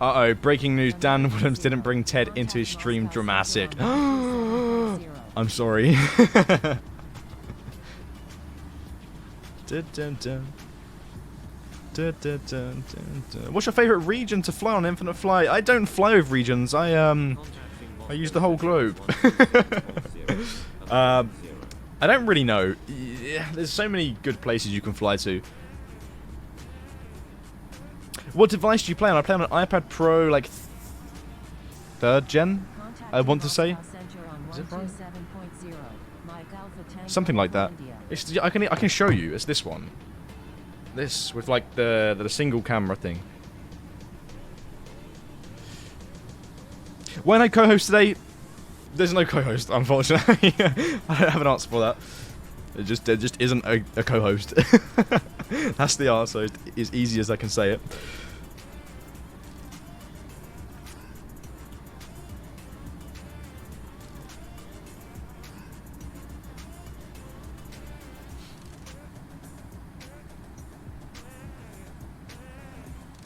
Speaker 1: Uh-oh, breaking news. Dan Williams didn't bring Ted into his stream. Dramatic. I'm sorry. What's your favourite region to fly on Infinite Flight? I don't fly over regions. I use the whole globe. I don't really know. Yeah, there's so many good places you can fly to. What device do you play on? I play on an iPad Pro, like 3rd gen, I want to say. Is it right? Something like that. It's, I can show you. It's this one. This with like the single camera thing. When I co-host today, there's no co-host, unfortunately. I don't have an answer for that. There just isn't a co-host. That's the answer. It's as easy as I can say it.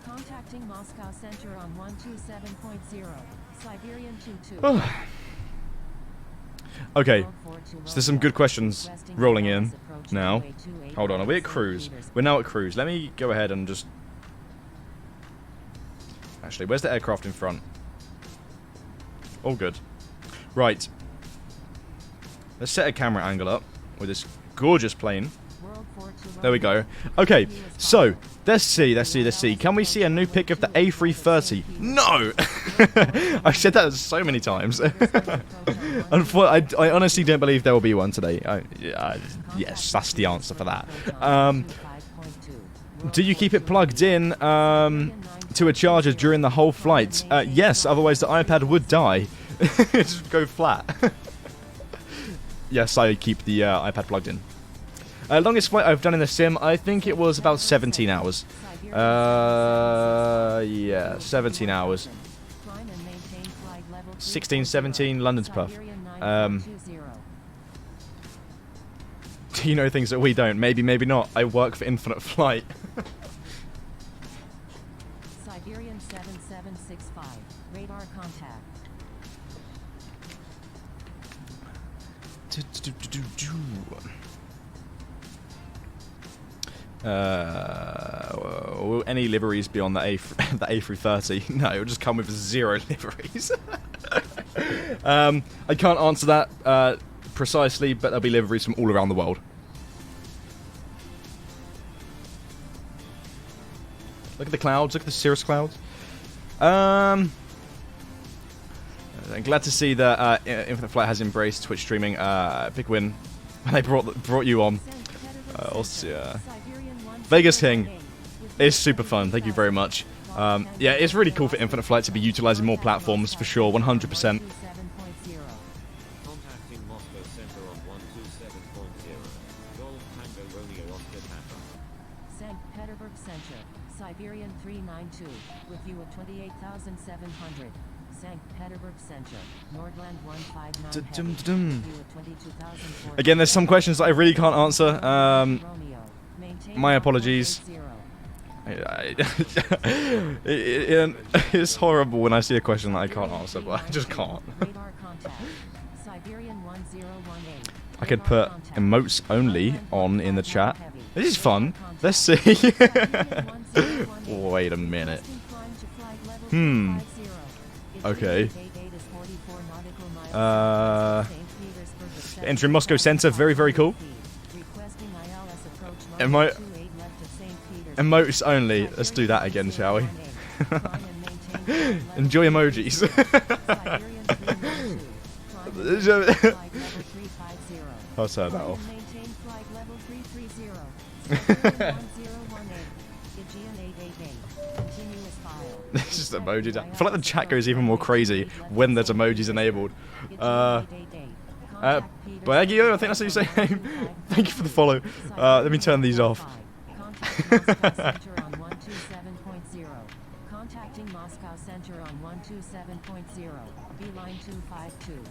Speaker 2: Contacting Moscow Center on 127.0. Siberian 22.
Speaker 1: Okay, so there's some good questions rolling in now. Hold on, are we at cruise? We're now at cruise. Let me go ahead and just... Actually, where's the aircraft in front? All good. Right. Let's set a camera angle up with this gorgeous plane. There we go. Okay, so let's see. Can we see a new pic of the A330? No! I've said that so many times. I honestly don't believe there will be one today. Yes, that's the answer for that. Do you keep it plugged in to a charger during the whole flight? Yes, otherwise the iPad would die. Just go flat. Yes, I keep the iPad plugged in. Longest flight I've done in the sim, I think it was about 17 hours. Yeah, 17 hours. 16, 17, London's Perth. Do you know things that we don't? Maybe, maybe not. I work for Infinite Flight.
Speaker 2: Siberian 7765, radar contact.
Speaker 1: Will any liveries be on the A the A330? No, it will just come with 0 liveries. I can't answer that precisely, but there'll be liveries from all around the world. Look at the clouds. Look at the cirrus clouds. I'm glad to see that Infinite Flight has embraced Twitch streaming. Big win when they brought you on. Vegas King is super fun. Thank you very much. Yeah, it's really cool for Infinite Flight to be utilizing more platforms for sure. 100%.
Speaker 3: Contacting Moscow Center on 127.0. Golf Tango Romeo Oscar Papa.
Speaker 2: St. Petersburg Center, Siberian 392, with you at 28,700. St. Petersburg Center, Nordland 159 with you at 22,400.
Speaker 1: Again, there's some questions that I really can't answer. My apologies. It's horrible when I see a question that I can't answer, but I just can't. I could put emotes only on in the chat. This is fun. Let's see. Wait a minute. Okay. Entering Moscow Center, very, very cool. Emotes only. Let's do that again, shall we? Enjoy emojis. I'll turn that off. This is emojis. I feel like the chat goes even more crazy when there's emojis enabled. Baggio, I think that's how you say your name. Thank you for the follow. Let me turn these off.
Speaker 2: Contacting Moscow Center on 127.0. Beeline 252.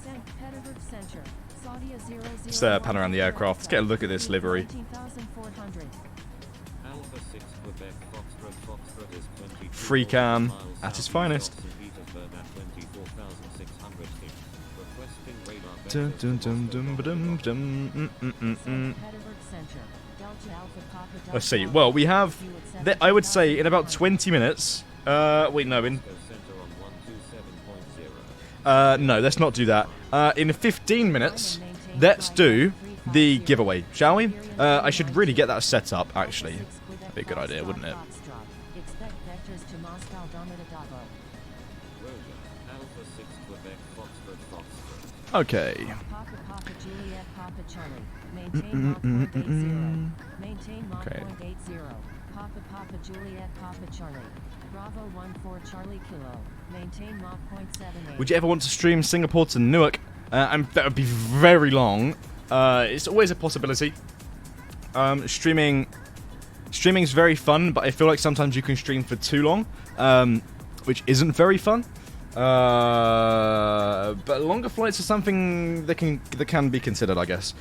Speaker 2: St. Petersburg Center. Saudia 00.
Speaker 1: Just pan around the aircraft. Let's get a look at this livery.
Speaker 2: 19,400.
Speaker 3: Alpha 6 Quebec Foxtrot Foxtrot is 22
Speaker 1: Free cam
Speaker 3: miles
Speaker 1: at its
Speaker 3: south
Speaker 1: finest.
Speaker 3: of St. Petersburg at 24,600 feet. Requesting radar
Speaker 1: Dum,
Speaker 3: vectors
Speaker 1: dum,
Speaker 3: to
Speaker 1: dum,
Speaker 3: Moscow
Speaker 1: dum,
Speaker 3: Center.
Speaker 1: dum, dum,
Speaker 2: St. Petersburg Center. Delta Alpha Papa Delta
Speaker 1: Let's see.
Speaker 2: Alpha
Speaker 1: Well, we have,
Speaker 2: with you at
Speaker 1: I would say, in about 20 minutes. Wait, no, in.
Speaker 3: Moscow Center on 127.0.
Speaker 1: No, let's not do that. In 15 minutes, let's do the giveaway, shall we? I should really get that set up, actually. That'd be a good idea, wouldn't it?
Speaker 2: Expect vectors to Moscow Domodedovo.
Speaker 3: Roger. Alpha 6 Quebec Foxtrot Foxtrot.
Speaker 1: Okay.
Speaker 2: Papa Papa Juliet Papa Charlie. Maintain Mach 180. Maintain Mach
Speaker 1: Okay.
Speaker 2: 180. Papa Papa Juliet Papa Charlie. Bravo 14 Charlie Kilo. Maintain Mach 0.78.
Speaker 1: Would you ever want to stream Singapore to Newark? And that would be very long. It's always a possibility. Streaming's very fun, but I feel like sometimes you can stream for too long, which isn't very fun. But longer flights are something that can be considered, I guess.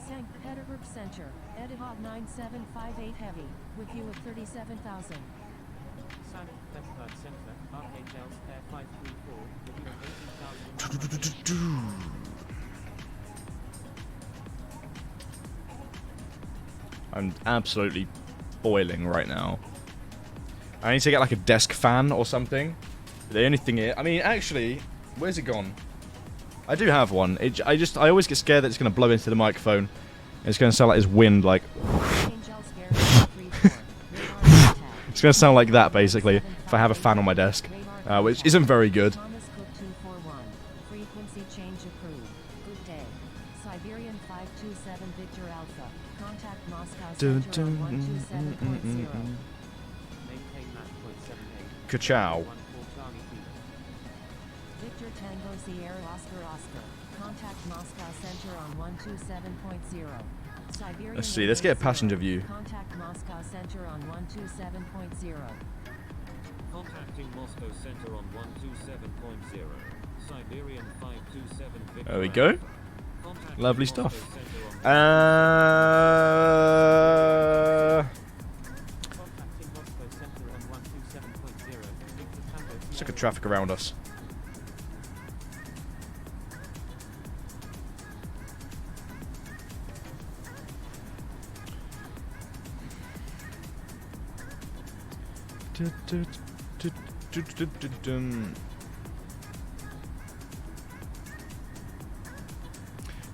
Speaker 2: St. Petersburg Center. Etihad 9758 Heavy. With you at 37,000.
Speaker 4: St. Petersburg Center, RHL's Air 534, with you at 18,000.
Speaker 1: I'm absolutely boiling right now. I need to get like a desk fan or something. The only thing is, I mean, actually, where's it gone? I do have one. I always get scared that it's going to blow into the microphone. It's going to sound like there's wind, like. It's going to sound like that, basically, if I have a fan on my desk, which isn't very good.
Speaker 2: Thomas Cook 241. Frequency change approved. Good day. Siberian 527 Victor Alpha. Contact Moscow Center on 127.0.
Speaker 4: Maintain Mach 0.78.
Speaker 1: Ka-chow.
Speaker 4: 14 Charlie Kilo.
Speaker 2: Victor Tango Sierra Oscar Oscar. Contact Moscow Center on 127.0. Siberian
Speaker 1: Let's see, let's get a passenger view.
Speaker 2: Contact Moscow Center on 127.0.
Speaker 3: Contacting Moscow Center on 127.0. Siberian 527 Victor
Speaker 1: There we go.
Speaker 3: Alpha. Contacting
Speaker 1: Lovely
Speaker 3: Moscow
Speaker 1: stuff.
Speaker 3: Center on
Speaker 4: Contacting Moscow Center on 127.0. Victor Tango
Speaker 1: Let's look
Speaker 4: Sierra.
Speaker 1: at traffic around us.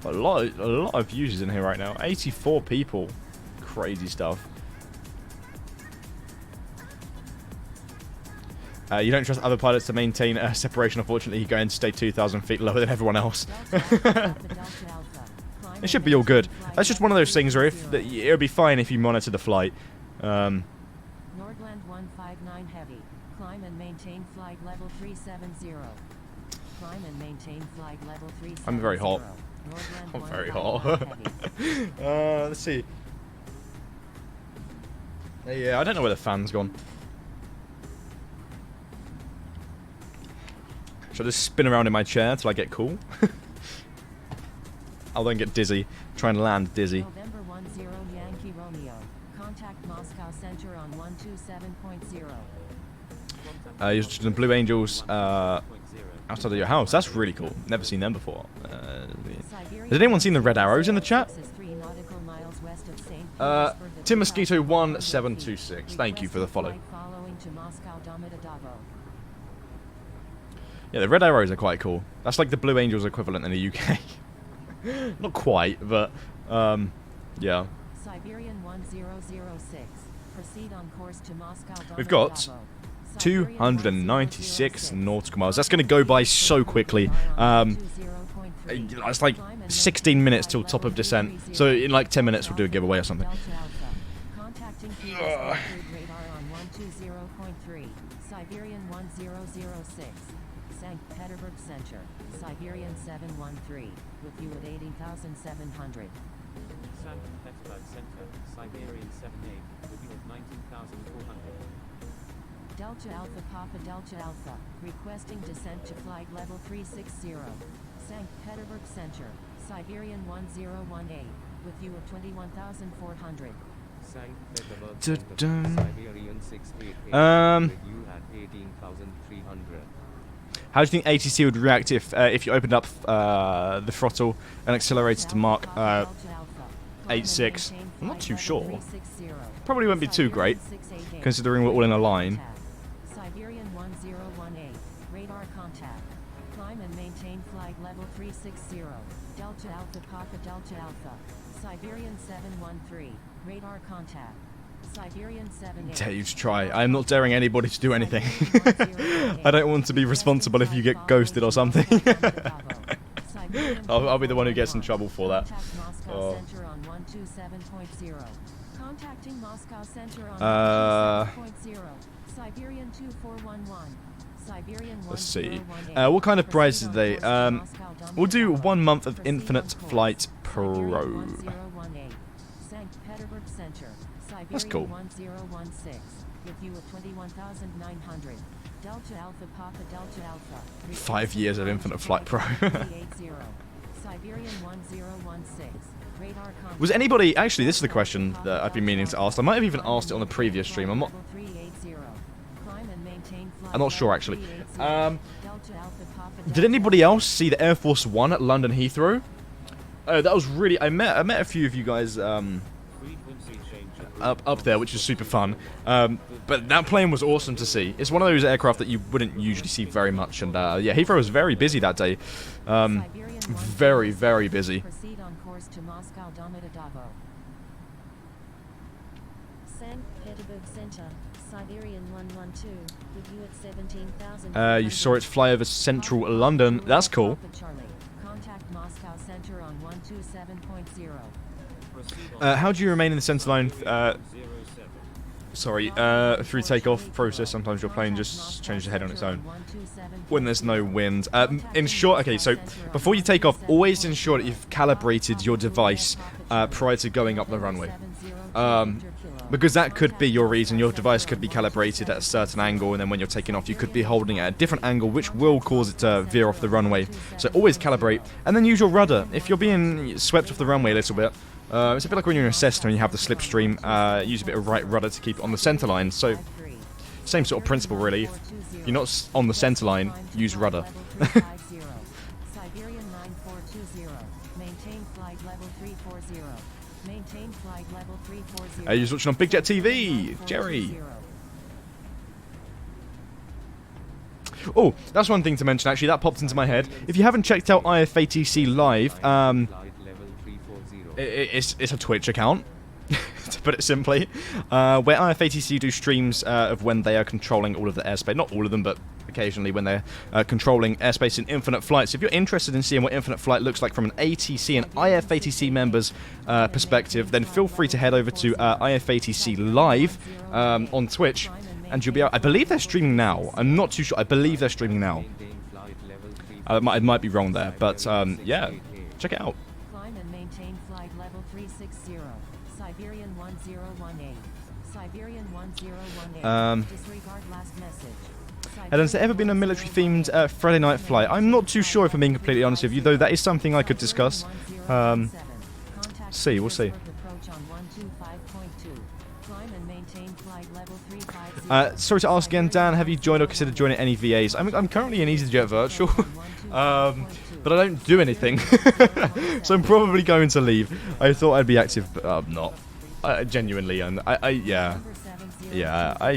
Speaker 1: A lot of users in here right now. 84 people. Crazy stuff. You don't trust other pilots to maintain separation. Unfortunately, you go in to stay 2,000 feet lower than everyone else. It should be all good. That's just one of those things where it would be fine if you monitor the flight.
Speaker 2: Nordland 159 Heavy. Climb and maintain flight level 370. Climb and maintain flight level 370.
Speaker 1: I'm very hot. I'm very hot. Let's see. Yeah, I don't know where the fan's gone. Should I just spin around in my chair till I get cool? I'll then get dizzy. Try and land dizzy.
Speaker 2: November 10 Yankee Romeo. Contact Moscow Center on 127.0.
Speaker 1: You're just in the Blue Angels outside of your house. That's really cool. Never seen them before. Has anyone seen the red arrows in the chat? Tim Mosquito 1726. Thank you for the follow. Yeah, the red arrows are quite cool. That's like the Blue Angels equivalent in the UK. Not quite, but yeah.
Speaker 2: Siberian 1006. Proceed on course to Moscow.
Speaker 1: We've got 296 nautical miles. That's going to go by so quickly. It's like 16 minutes till top of descent. So in like 10 minutes we'll do a giveaway or something.
Speaker 2: Contacting radar on 120.3. Siberian 1006. St. Petersburg Center. Siberian 713. With you at 18,700.
Speaker 4: St. Petersburg Center. Siberian 78. With you at 19,400.
Speaker 2: Delta Alpha Papa Delta Alpha. Requesting descent to flight level 360. St. Petersburg Center. Siberian 1018. With you at 21,400.
Speaker 4: St. Petersburg Center. Siberian 688. With you at 18,300.
Speaker 1: How do you think ATC would react if you opened up the throttle and accelerated to Mach 8.6? I'm not too sure. Probably won't be too great, considering we're all in a line.
Speaker 2: Siberian 1018. Radar contact. Climb and maintain flight level 360. Delta Alpha Papa Delta Alpha. Siberian 713. Radar contact. Siberian 78.
Speaker 1: Dare you to try. I am not daring anybody to do anything. I don't want to be responsible if you get ghosted or something. I'll be the one who gets in trouble for that. Oh.
Speaker 2: Contacting Moscow Center on 127.0. Siberian 2411. Siberian
Speaker 1: Let's see. What kind of price did they? We'll do 1 month of Infinite Flight Pro. That's cool.
Speaker 2: 1016. With you at 21,900. Delta Alpha Papa Delta Alpha.
Speaker 1: 5 years of Infinite Flight Pro.
Speaker 2: Siberian 1016. Radar
Speaker 1: Was anybody actually? This is the question that I've been meaning to ask. I might have even asked it on the previous stream. I'm not sure actually. Did anybody else see the Air Force One at London Heathrow? Oh, that was really. I met a few of you guys up there, which was super fun. But that plane was awesome to see. It's one of those aircraft that you wouldn't usually see very much. And yeah, Heathrow was very busy that day. Very, very busy.
Speaker 2: Proceed on course to Moscow Domodedovo.
Speaker 6: St. Petersburg Center. Siberian 112. With you at 17,000.
Speaker 1: You saw it fly over central London. That's cool.
Speaker 2: Contact Moscow Center on 127.0.
Speaker 1: How do you remain in the center line? Through takeoff process. Sometimes your plane just changes the head on its own when there's no wind. In short, okay, so before you take off, always ensure that you've calibrated your device prior to going up the runway. Because that could be your reason. Your device could be calibrated at a certain angle, and then when you're taking off, you could be holding it at a different angle, which will cause it to veer off the runway. So always calibrate, and then use your rudder. If you're being swept off the runway a little bit, it's a bit like when you're in a Cessna and you have the slipstream, use a bit of right rudder to keep it on the center line. So, same sort of principle really. If you're not on the center line, use rudder.
Speaker 2: Siberian 9420. Maintain flight level 340. Maintain flight level 340.
Speaker 1: You're watching on Big Jet TV, Jerry. Oh, that's one thing to mention, actually. That popped into my head. If you haven't checked out IFATC Live, it's a Twitch account, to put it simply, where IFATC do streams of when they are controlling all of the airspace. Not all of them, but occasionally when they're controlling airspace in Infinite Flight. So if you're interested in seeing what Infinite Flight looks like from an ATC and IFATC members' perspective, then feel free to head over to IFATC Live on Twitch, and you'll be able... I believe they're streaming now. I'm not too sure. I believe they're streaming now. I might be wrong there, but yeah, check it out.
Speaker 2: Climb and maintain flight level 360. Siberian 1018. Siberian 1018. Disregard last message.
Speaker 1: And has there ever been a military-themed Friday night flight? I'm not too sure, if I'm being completely honest with you, though that is something I could discuss. We'll see. Sorry to ask again, Dan, have you joined or considered joining any VAs? I'm currently in EasyJet Virtual, but I don't do anything, so I'm probably going to leave. I thought I'd be active, but I'm not. Genuinely, and yeah, I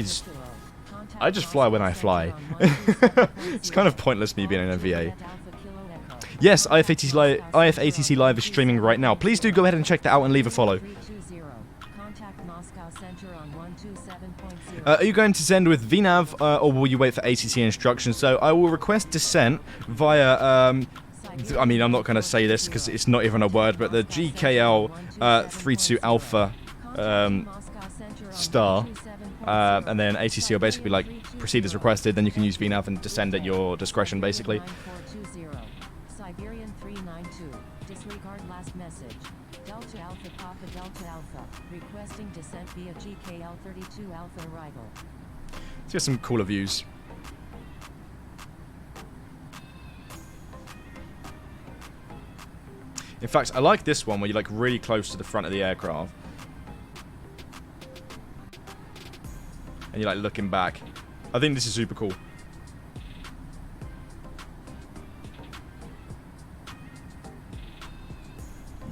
Speaker 1: just fly when I fly. It's kind of pointless me being in a VA. Yes, IFATC Live is streaming right now. Please do go ahead and check that out and leave a follow. Are you going to send with VNAV, or will you wait for ATC instructions? So I will request descent via, I mean, I'm not going to say this because it's not even a word, but the GKL 32 Alpha star, and then ATC will basically like proceed as requested. Then you can use VNAV and descend at your discretion, basically.
Speaker 2: Siberian 392. Disregard last message. Delta Alpha Papa Delta Alpha. Requesting descent via GKL 32 Alpha arrival.
Speaker 1: Let's get some cooler views. In fact, I like this one where you're like really close to the front of the aircraft. And you're like looking back. I think this is super cool.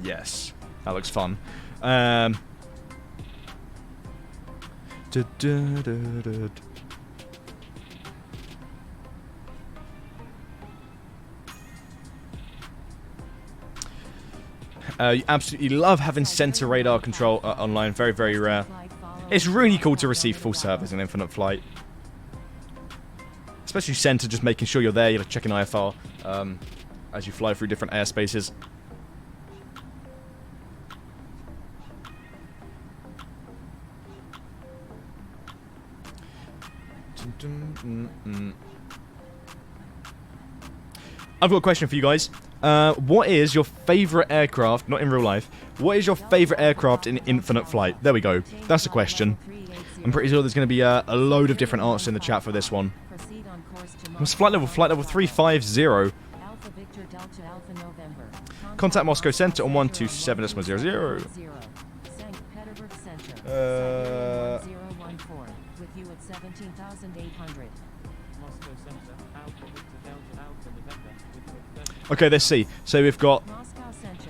Speaker 1: Yes, that looks fun. You absolutely love having center radar control online. Very, very rare. It's really cool to receive full service in Infinite Flight. Especially center, just making sure you're there, you're checking IFR as you fly through different airspaces. I've got a question for you guys. What is your favorite aircraft, not in real life, what is your favorite aircraft in Infinite Flight? There we go. That's the question. I'm pretty sure there's going to be a load of different answers in the chat for this one. What's flight level? Flight level 350. Contact Moscow Center on 127.00.
Speaker 2: With you at 17,800.
Speaker 1: Okay, let's see. So we've got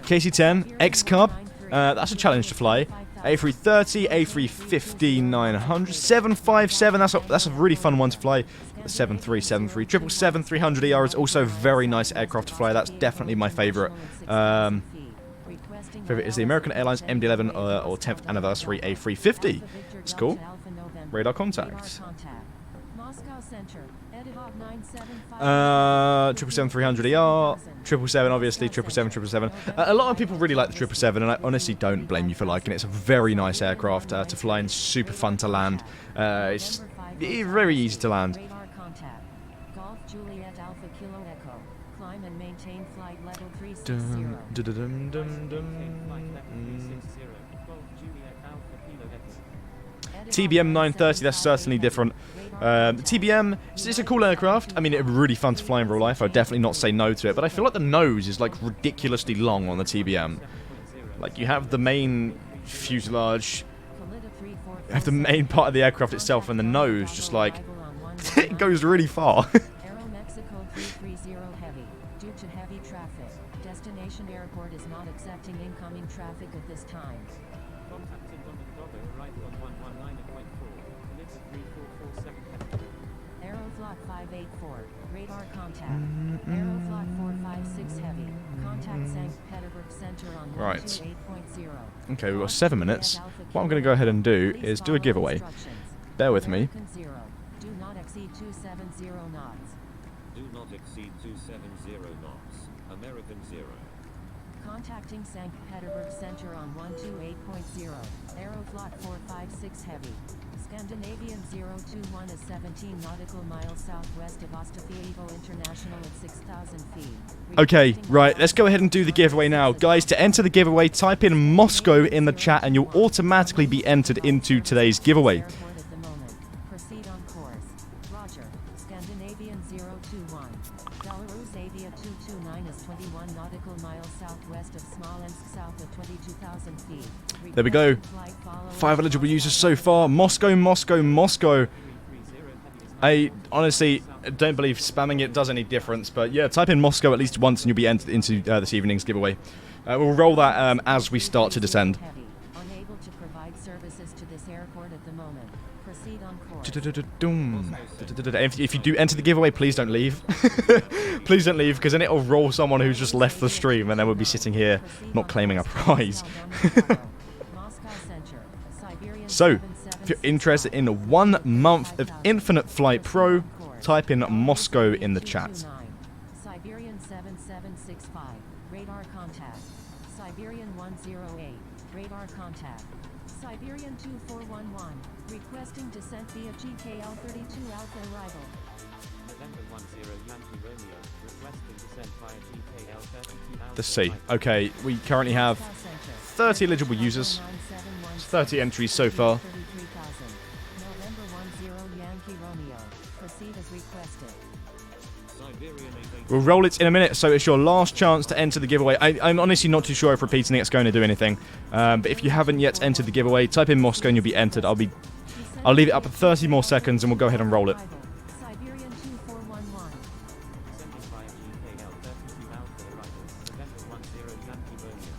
Speaker 1: KC-10, X-Cub. That's a challenge to fly. A330, A350, 900, 757. That's a really fun one to fly. 7373, 777, 300ER is also a very nice aircraft to fly. That's definitely my favorite. Favorite is the American Airlines MD-11 or 10th anniversary A350. It's cool. Radar contact. 777, 300ER, 777, obviously, 777. A lot of people really like the 777, and I honestly don't blame you for liking it. It's a very nice aircraft to fly and super fun to land. It's very easy to land.
Speaker 2: Golf Juliet Alpha Kilo Echo. Climb and maintain flight level 360.
Speaker 1: TBM 930, that's certainly different. The TBM, it's a cool aircraft. I mean, it's really fun to fly in real life. I would definitely not say no to it, but I feel like the nose is like ridiculously long on the TBM. Like, you have the main fuselage, you have the main part of the aircraft itself, and the nose just like, it goes really far.
Speaker 2: Aero Mexico 330 heavy. Due to heavy traffic, destination airport is not accepting incoming traffic at this time. Aeroflot 584. Radar contact. Aeroflot 456 heavy. Contact St. Petersburg Center on
Speaker 1: Right.
Speaker 2: 128.0.
Speaker 1: Okay, we've got 7 minutes. What I'm going to go ahead and do is do a giveaway. Bear with me.
Speaker 2: American 0. Do not exceed 270 knots.
Speaker 3: Do not exceed 270 knots. American 0.
Speaker 2: Contacting St. Petersburg Center on 128.0. Aeroflot 456 heavy. Scandinavian 021 is 17 nautical miles southwest of Ostafievo International at 6,000 feet.
Speaker 1: Okay, right, let's go ahead and do the giveaway now. Guys, to enter the giveaway, type in Moscow in the chat and you'll automatically be entered into today's giveaway.
Speaker 2: Airport at the moment. Proceed on course. Roger. Scandinavian 021. Belarus Avia 229 is 21 nautical miles southwest of Smolensk, south of 22,000 feet.
Speaker 1: There we go. 5 eligible users so far. Moscow, Moscow, Moscow. I honestly don't believe spamming it does any difference, but yeah, type in Moscow at least once and you'll be entered into this evening's giveaway. We'll roll that as we start to descend.
Speaker 2: Unable to provide services to this airport at the moment. Proceed on course.
Speaker 1: If you do enter the giveaway, please don't leave. Please don't leave, because then it'll roll someone who's just left the stream, and then we'll be sitting here not claiming a prize. So, if you're interested in 1 month of Infinite Flight Pro, type in Moscow in the chat.
Speaker 2: Siberian 7765, radar contact. Siberian 108, radar contact. Siberian 2411, requesting descent via GKL 32 Alpha arrival.
Speaker 4: November 10 Yankee Romeo, requesting descent via GKL 32 Alpha
Speaker 1: Let's see.
Speaker 4: arrival.
Speaker 1: Okay, we currently have 30 eligible users. 30 entries so far.
Speaker 2: November 10 Yankee Romeo, proceed as requested.
Speaker 3: Siberian 88.
Speaker 1: We'll roll it in a minute, so it's your last chance to enter the giveaway. I'm honestly not too sure if repeating it's going to do anything. But if you haven't yet entered the giveaway, type in Moscow and you'll be entered. I'll leave it up for 30 more seconds and we'll go ahead and roll it.
Speaker 2: Siberian 2411.
Speaker 4: Descending via GKL 32 Alpha arrival. November 10 Yankee Romeo.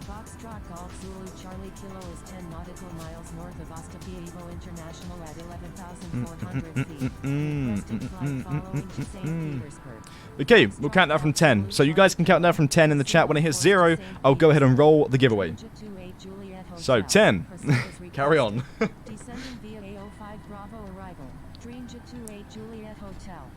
Speaker 2: Foxtrot Golf Zulu Charlie Kilo is 10 nautical miles north of Ostafievo International at 11,400 feet. Requesting flight following to St. Petersburg.
Speaker 1: Okay, we'll count down from 10. So you guys can count down from 10 in the chat. When it hits 0, I'll go ahead and roll the giveaway. So, 10. Carry on.
Speaker 2: Descending via A05 Bravo arrival. Dreamja 28 Juliet Hotel.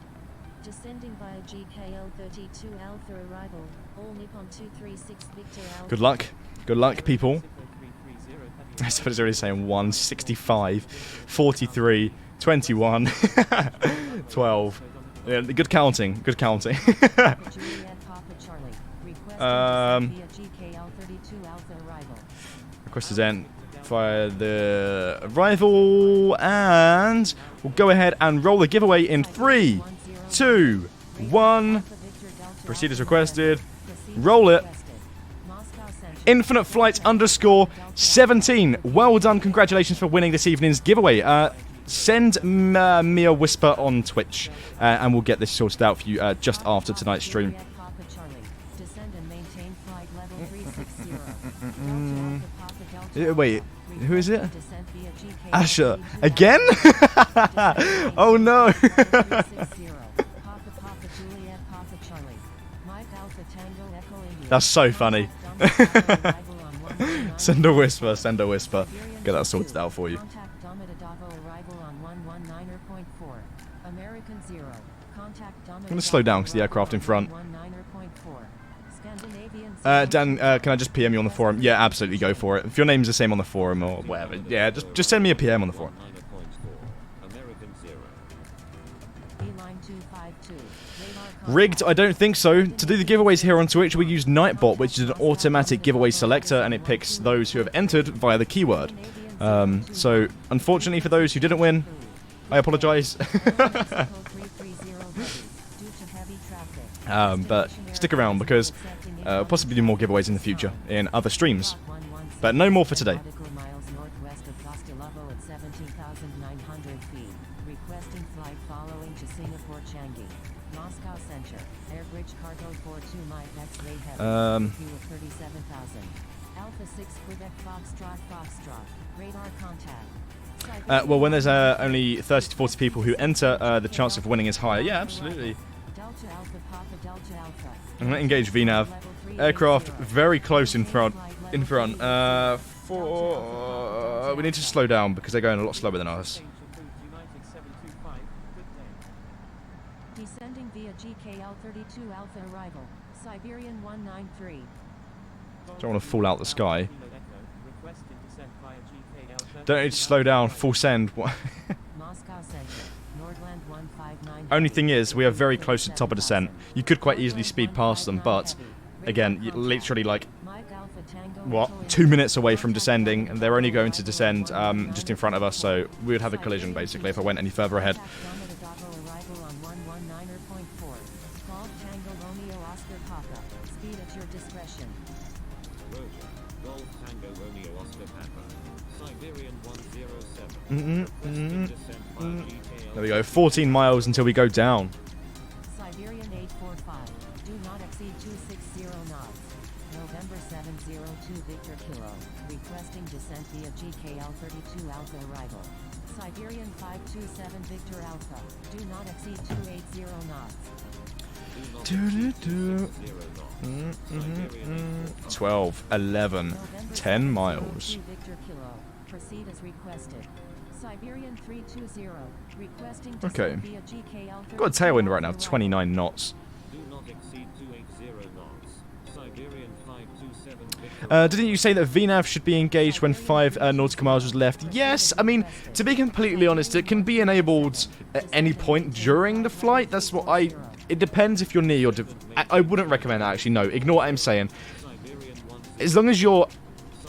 Speaker 6: Descending via GKL 32 Alpha arrival. All Nippon 236 Victor Alpha.
Speaker 1: Good luck. Good luck, people.
Speaker 4: 0330
Speaker 1: I suppose it's already saying 1, 65, 43, 21, 12. Yeah, good counting. Good counting.
Speaker 2: Juliet Papa Charlie. Requesting descent via GKL 32 Alpha arrival.
Speaker 1: Request is in via the arrival, and we'll go ahead and roll the giveaway in 3, 2, 1. Proceed as requested. Roll it. Infinite Flight _17. Well done. Congratulations for winning this evening's giveaway. Send me a whisper on Twitch, and we'll get this sorted out for you just after tonight's stream. Wait, who is it? Asher. Again? Oh no. That's so funny. Send a whisper, send a whisper. Get that sorted out for you. I'm going to slow down because the aircraft in front. Dan, can I just PM you on the forum? Yeah, absolutely, go for it. If your name's the same on the forum or whatever, yeah, just send me a PM on the forum.
Speaker 3: American 0.
Speaker 1: Rigged? I don't think so. To do the giveaways here on Twitch, we use Nightbot, which is an automatic giveaway selector, and it picks those who have entered via the keyword. So, unfortunately for those who didn't win, I apologise. But stick around because possibly do more giveaways in the future in other streams. But no more for today.
Speaker 2: Alpha 6 Quebec Foxtrot. Radar contact.
Speaker 1: Well, when there's only 30 to 40 people who enter, the chance of winning is higher. Yeah, absolutely.
Speaker 2: Delta Alpha Papa Delta Alpha.
Speaker 1: I'm going to engage VNAV. Aircraft very close in front. We need to slow down because they're going a lot slower than us.
Speaker 4: United 725, good day.
Speaker 2: Descending via GKL 32 Alpha arrival. Siberian 193.
Speaker 1: Don't want to fall out the sky.
Speaker 4: Requesting descent via GKL
Speaker 1: Don't need to slow down. Full send.
Speaker 2: Moscow Center. Nordland 159.
Speaker 1: Only thing is, we are very close to the top of descent. You could quite easily speed past them, but again, literally like
Speaker 2: Mike Alpha Tango.
Speaker 1: what 2 minutes away from descending, and they're only going to descend just in front of us, so we would have a collision basically if I went any further ahead.
Speaker 2: Arrival on 119.4. Golf Tango Romeo Oscar Papa. Speed at your discretion.
Speaker 3: Roger. Golf Tango Romeo Oscar Papa. Siberian 107. Requesting descent via GKL.
Speaker 1: There we go. 14 miles until we go down.
Speaker 2: Siberian 845. Do not exceed 260 knots. November 702 Victor Kilo. Requesting descent via GKL 32 Alpha arrival. Siberian 527 Victor Alpha. Do not exceed 280 knots.
Speaker 1: 12, 11,
Speaker 2: November
Speaker 1: 10 miles.
Speaker 2: 702 Victor Kilo. Proceed as requested. Siberian 320. Requesting descent
Speaker 1: Okay.
Speaker 2: via GKL 32
Speaker 1: Got a tailwind right now,
Speaker 2: Alpha
Speaker 1: 29 knots.
Speaker 3: Do not exceed 280 knots. Siberian 527 Victor.
Speaker 1: Didn't you say that VNAV should be engaged when 5 nautical miles was left? Yes, I mean, to be completely honest, it can be enabled at any point during the flight. That's what it depends if you're near your... I wouldn't recommend that, actually, no. Ignore what I'm saying. As long as you're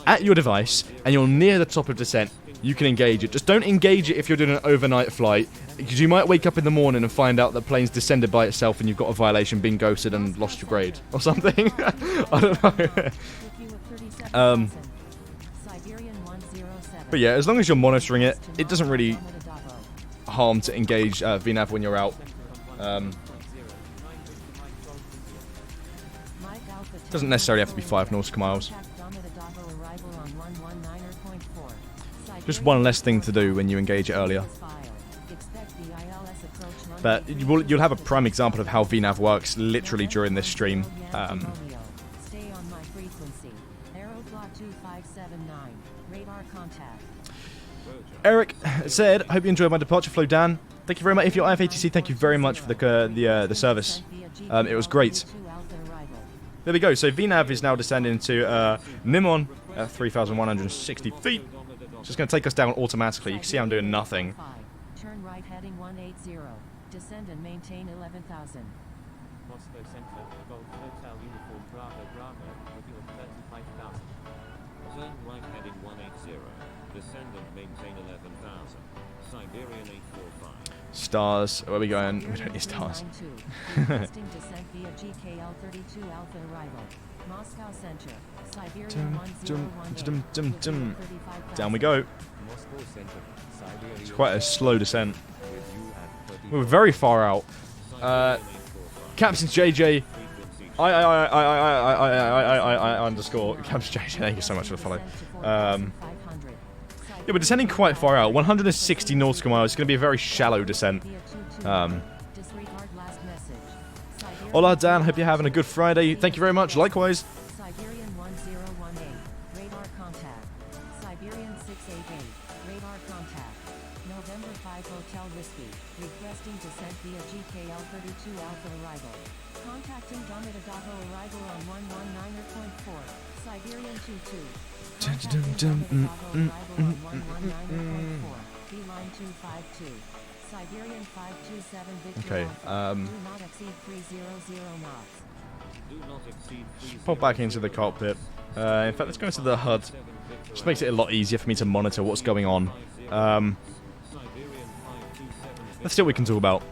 Speaker 1: at your device and you're near the top of descent, you can engage it. Just don't engage it if you're doing an overnight flight, because you might wake up in the morning and find out the plane's descended by itself and you've got a violation, been ghosted and lost your grade or something. I don't know.
Speaker 2: Siberian 107.
Speaker 1: But yeah, as long as you're monitoring it, it doesn't really harm to engage VNAV when you're out. Doesn't necessarily have to be 5 nautical miles. Just one less thing to do when you engage it earlier. But you'll have a prime example of how VNAV works literally during this stream.
Speaker 2: Stay on my frequency. Aeroflot 2579. Radar contact.
Speaker 1: Eric said, "Hope you enjoyed my departure flow, Dan. Thank you very much. If you're IFATC, thank you very much for the service. It was great." There we go. So VNAV is now descending to Nimon at 3,160 feet. It's just going to take us down automatically. You can see I'm doing nothing.
Speaker 2: Turn right heading 180. Descend and maintain 11,000.
Speaker 4: Moscow Center, Golf Hotel Uniform Bravo Bravo, review of 35,000.
Speaker 3: Turn right heading 180. Descend and maintain 11,000. Siberian 845.
Speaker 1: Stars. Where are we going? We don't need stars.
Speaker 2: Requesting descent via GKL 32 Alpha arrival. Moscow Center. Siberian 1018.
Speaker 1: Down we go.
Speaker 5: Moscow Center, Siberia.
Speaker 1: It's quite a slow descent.
Speaker 5: With you at 30.
Speaker 1: We're very far out. Captain JJ. I underscore Captain JJ. Thank you so much for the follow. Yeah, we're descending quite far out. 160 nautical miles. It's going to be a very shallow descent. Hola, Dan. Hope you're having a good Friday. Thank you very much. Likewise.
Speaker 2: Siberian 1018. Radar contact. Siberian 688. Radar contact. November 5 Hotel Whiskey. Requesting descent via GKL 32 Alpha arrival. Contacting Damidadago arrival on 119.4. Siberian 22. Beeline 252. Siberian 527 Victor
Speaker 1: Okay,
Speaker 2: Alpha. Do not exceed 300 knots.
Speaker 3: Do not exceed 30
Speaker 1: Pop back into the cockpit. In fact, let's go into the HUD. Just makes it a lot easier for me to monitor what's going on. Let's see what we can talk about.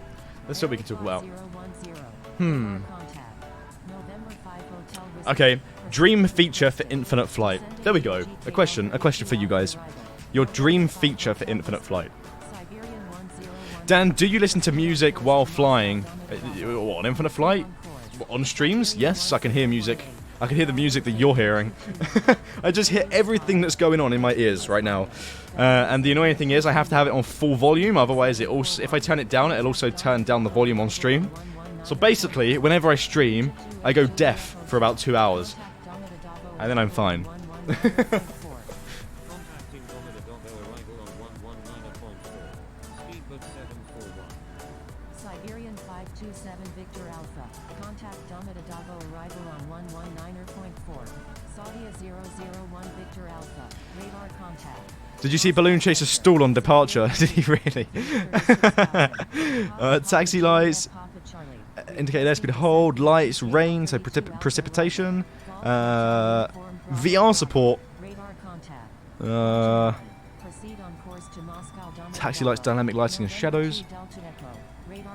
Speaker 1: Okay, dream feature for infinite flight. There we go. A question for you guys. Your dream feature for infinite flight. Dan, do you listen to music while flying? What, on infinite flight? On streams? Yes, I can hear music I can hear the music that you're hearing. I just hear everything that's going on in my ears right now. And the annoying thing is I have to have it on full volume, otherwise it also, if I turn it down, it'll also turn down the volume on stream. So basically, whenever I stream, I go deaf for about 2 hours. And then I'm fine.
Speaker 3: Contacting Domino Doggo arrival on 119.4. Speedboat 741.
Speaker 2: Siberian 527 Victor Alpha. Contact Domino Doggo arrival on 119.4. Saudia 001 Victor Alpha. Radar contact.
Speaker 1: Did you see Balloon Chaser stall on departure? Did he really? Taxi lights. Indicate airspeed hold. Lights. Rain. So precipitation. VR support. Taxi lights, dynamic lighting and shadows.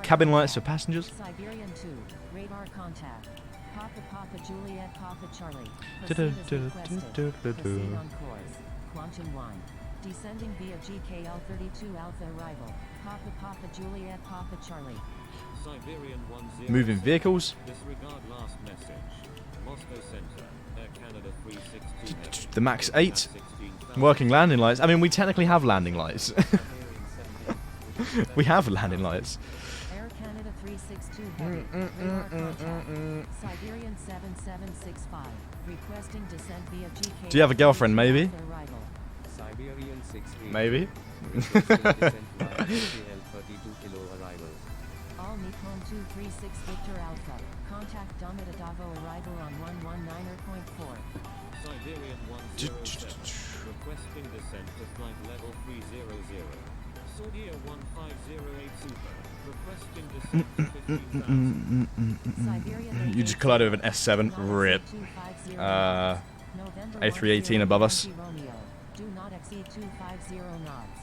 Speaker 1: Cabin lights for passengers.
Speaker 2: Siberian 2, radar contact. Papa Juliet Papa Charlie. Proceed as requested. Proceed on course. Quantum 1. Descending via GKL 32 Alpha arrival. Papa Juliet Papa Charlie.
Speaker 3: Siberian 10.
Speaker 1: Moving vehicles.
Speaker 3: Disregard last message. Moscow Center. Air Canada 316.
Speaker 1: The Max 8. Working landing lights. I mean, we technically have landing lights. We have landing lights.
Speaker 2: Air Canada 362 heavy. Radar contact. Siberian 7765. Requesting descent via GKL.
Speaker 1: Do you have a girlfriend, maybe?
Speaker 2: Arrival.
Speaker 5: Siberian 68.
Speaker 1: Maybe.
Speaker 5: Descent via GKL 32 kilo arrival.
Speaker 2: All Nippon 236 Victor Alpha. Contact Domino Davo arrival on 119.4.
Speaker 3: Siberian 107. Requesting descent to flight level 300. Saudia 1508 Super. Requesting descent to 15,000.
Speaker 1: You just collided with an S7. RIP. A318 above us.
Speaker 2: Do not exceed 250 knots.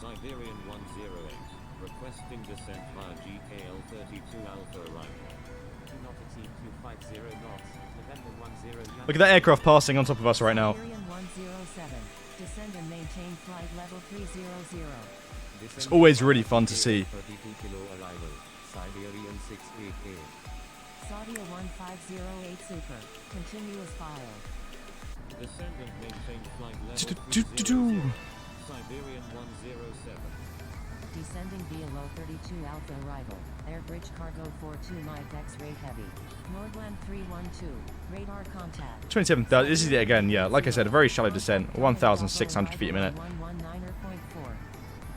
Speaker 3: Siberian 108. Requesting descent via GKL 32 Alpha arrival.
Speaker 4: Do not exceed 250 knots. November 10.
Speaker 1: Look at that aircraft passing on top of us right now.
Speaker 2: Siberian 107. Descend and maintain flight level 300.
Speaker 1: It's always really fun to see.
Speaker 5: 32 kilo arrival. Siberian 688.
Speaker 2: Saudia 1508 Super. Continuous file.
Speaker 3: Descend and maintain flight level
Speaker 1: Do-do-do-do-do.
Speaker 3: 300. Siberian 107.
Speaker 2: Descending via low 32 Alpha arrival. Air bridge cargo 42 Mike X-ray heavy. Nordland 312. Radar contact.
Speaker 1: 27,000. This is it again, yeah. Like I said, a very shallow descent. 1,600 feet a minute.
Speaker 2: 119.4.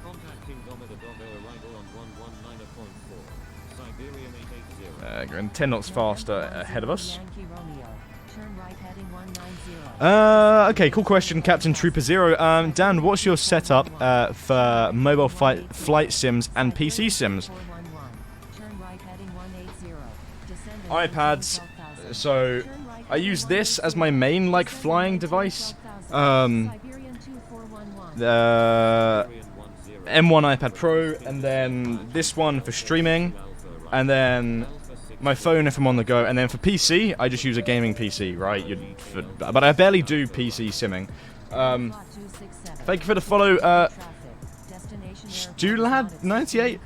Speaker 3: Contacting Domino Doggo arrival on 119.4. Siberian 880.
Speaker 1: Going 10 knots faster ahead of us.
Speaker 2: Yankee Romeo. Turn right heading 190.
Speaker 1: Okay, cool question, Captain Trooper Zero. Dan, what's your setup for mobile flight sims and PC sims?
Speaker 2: 411. Turn right heading 180. Descend and
Speaker 1: iPads.
Speaker 2: maintain 12,000.
Speaker 1: So
Speaker 2: Turn right
Speaker 1: I use this as my main like flying device.
Speaker 2: Siberian 2411.
Speaker 1: The
Speaker 3: Siberian 10.
Speaker 1: M1 iPad Pro, and then this one for streaming, and then my phone if I'm on the go, and then for PC, I just use a gaming PC, right? But I barely do PC simming. Thank you for the follow, Stulad98.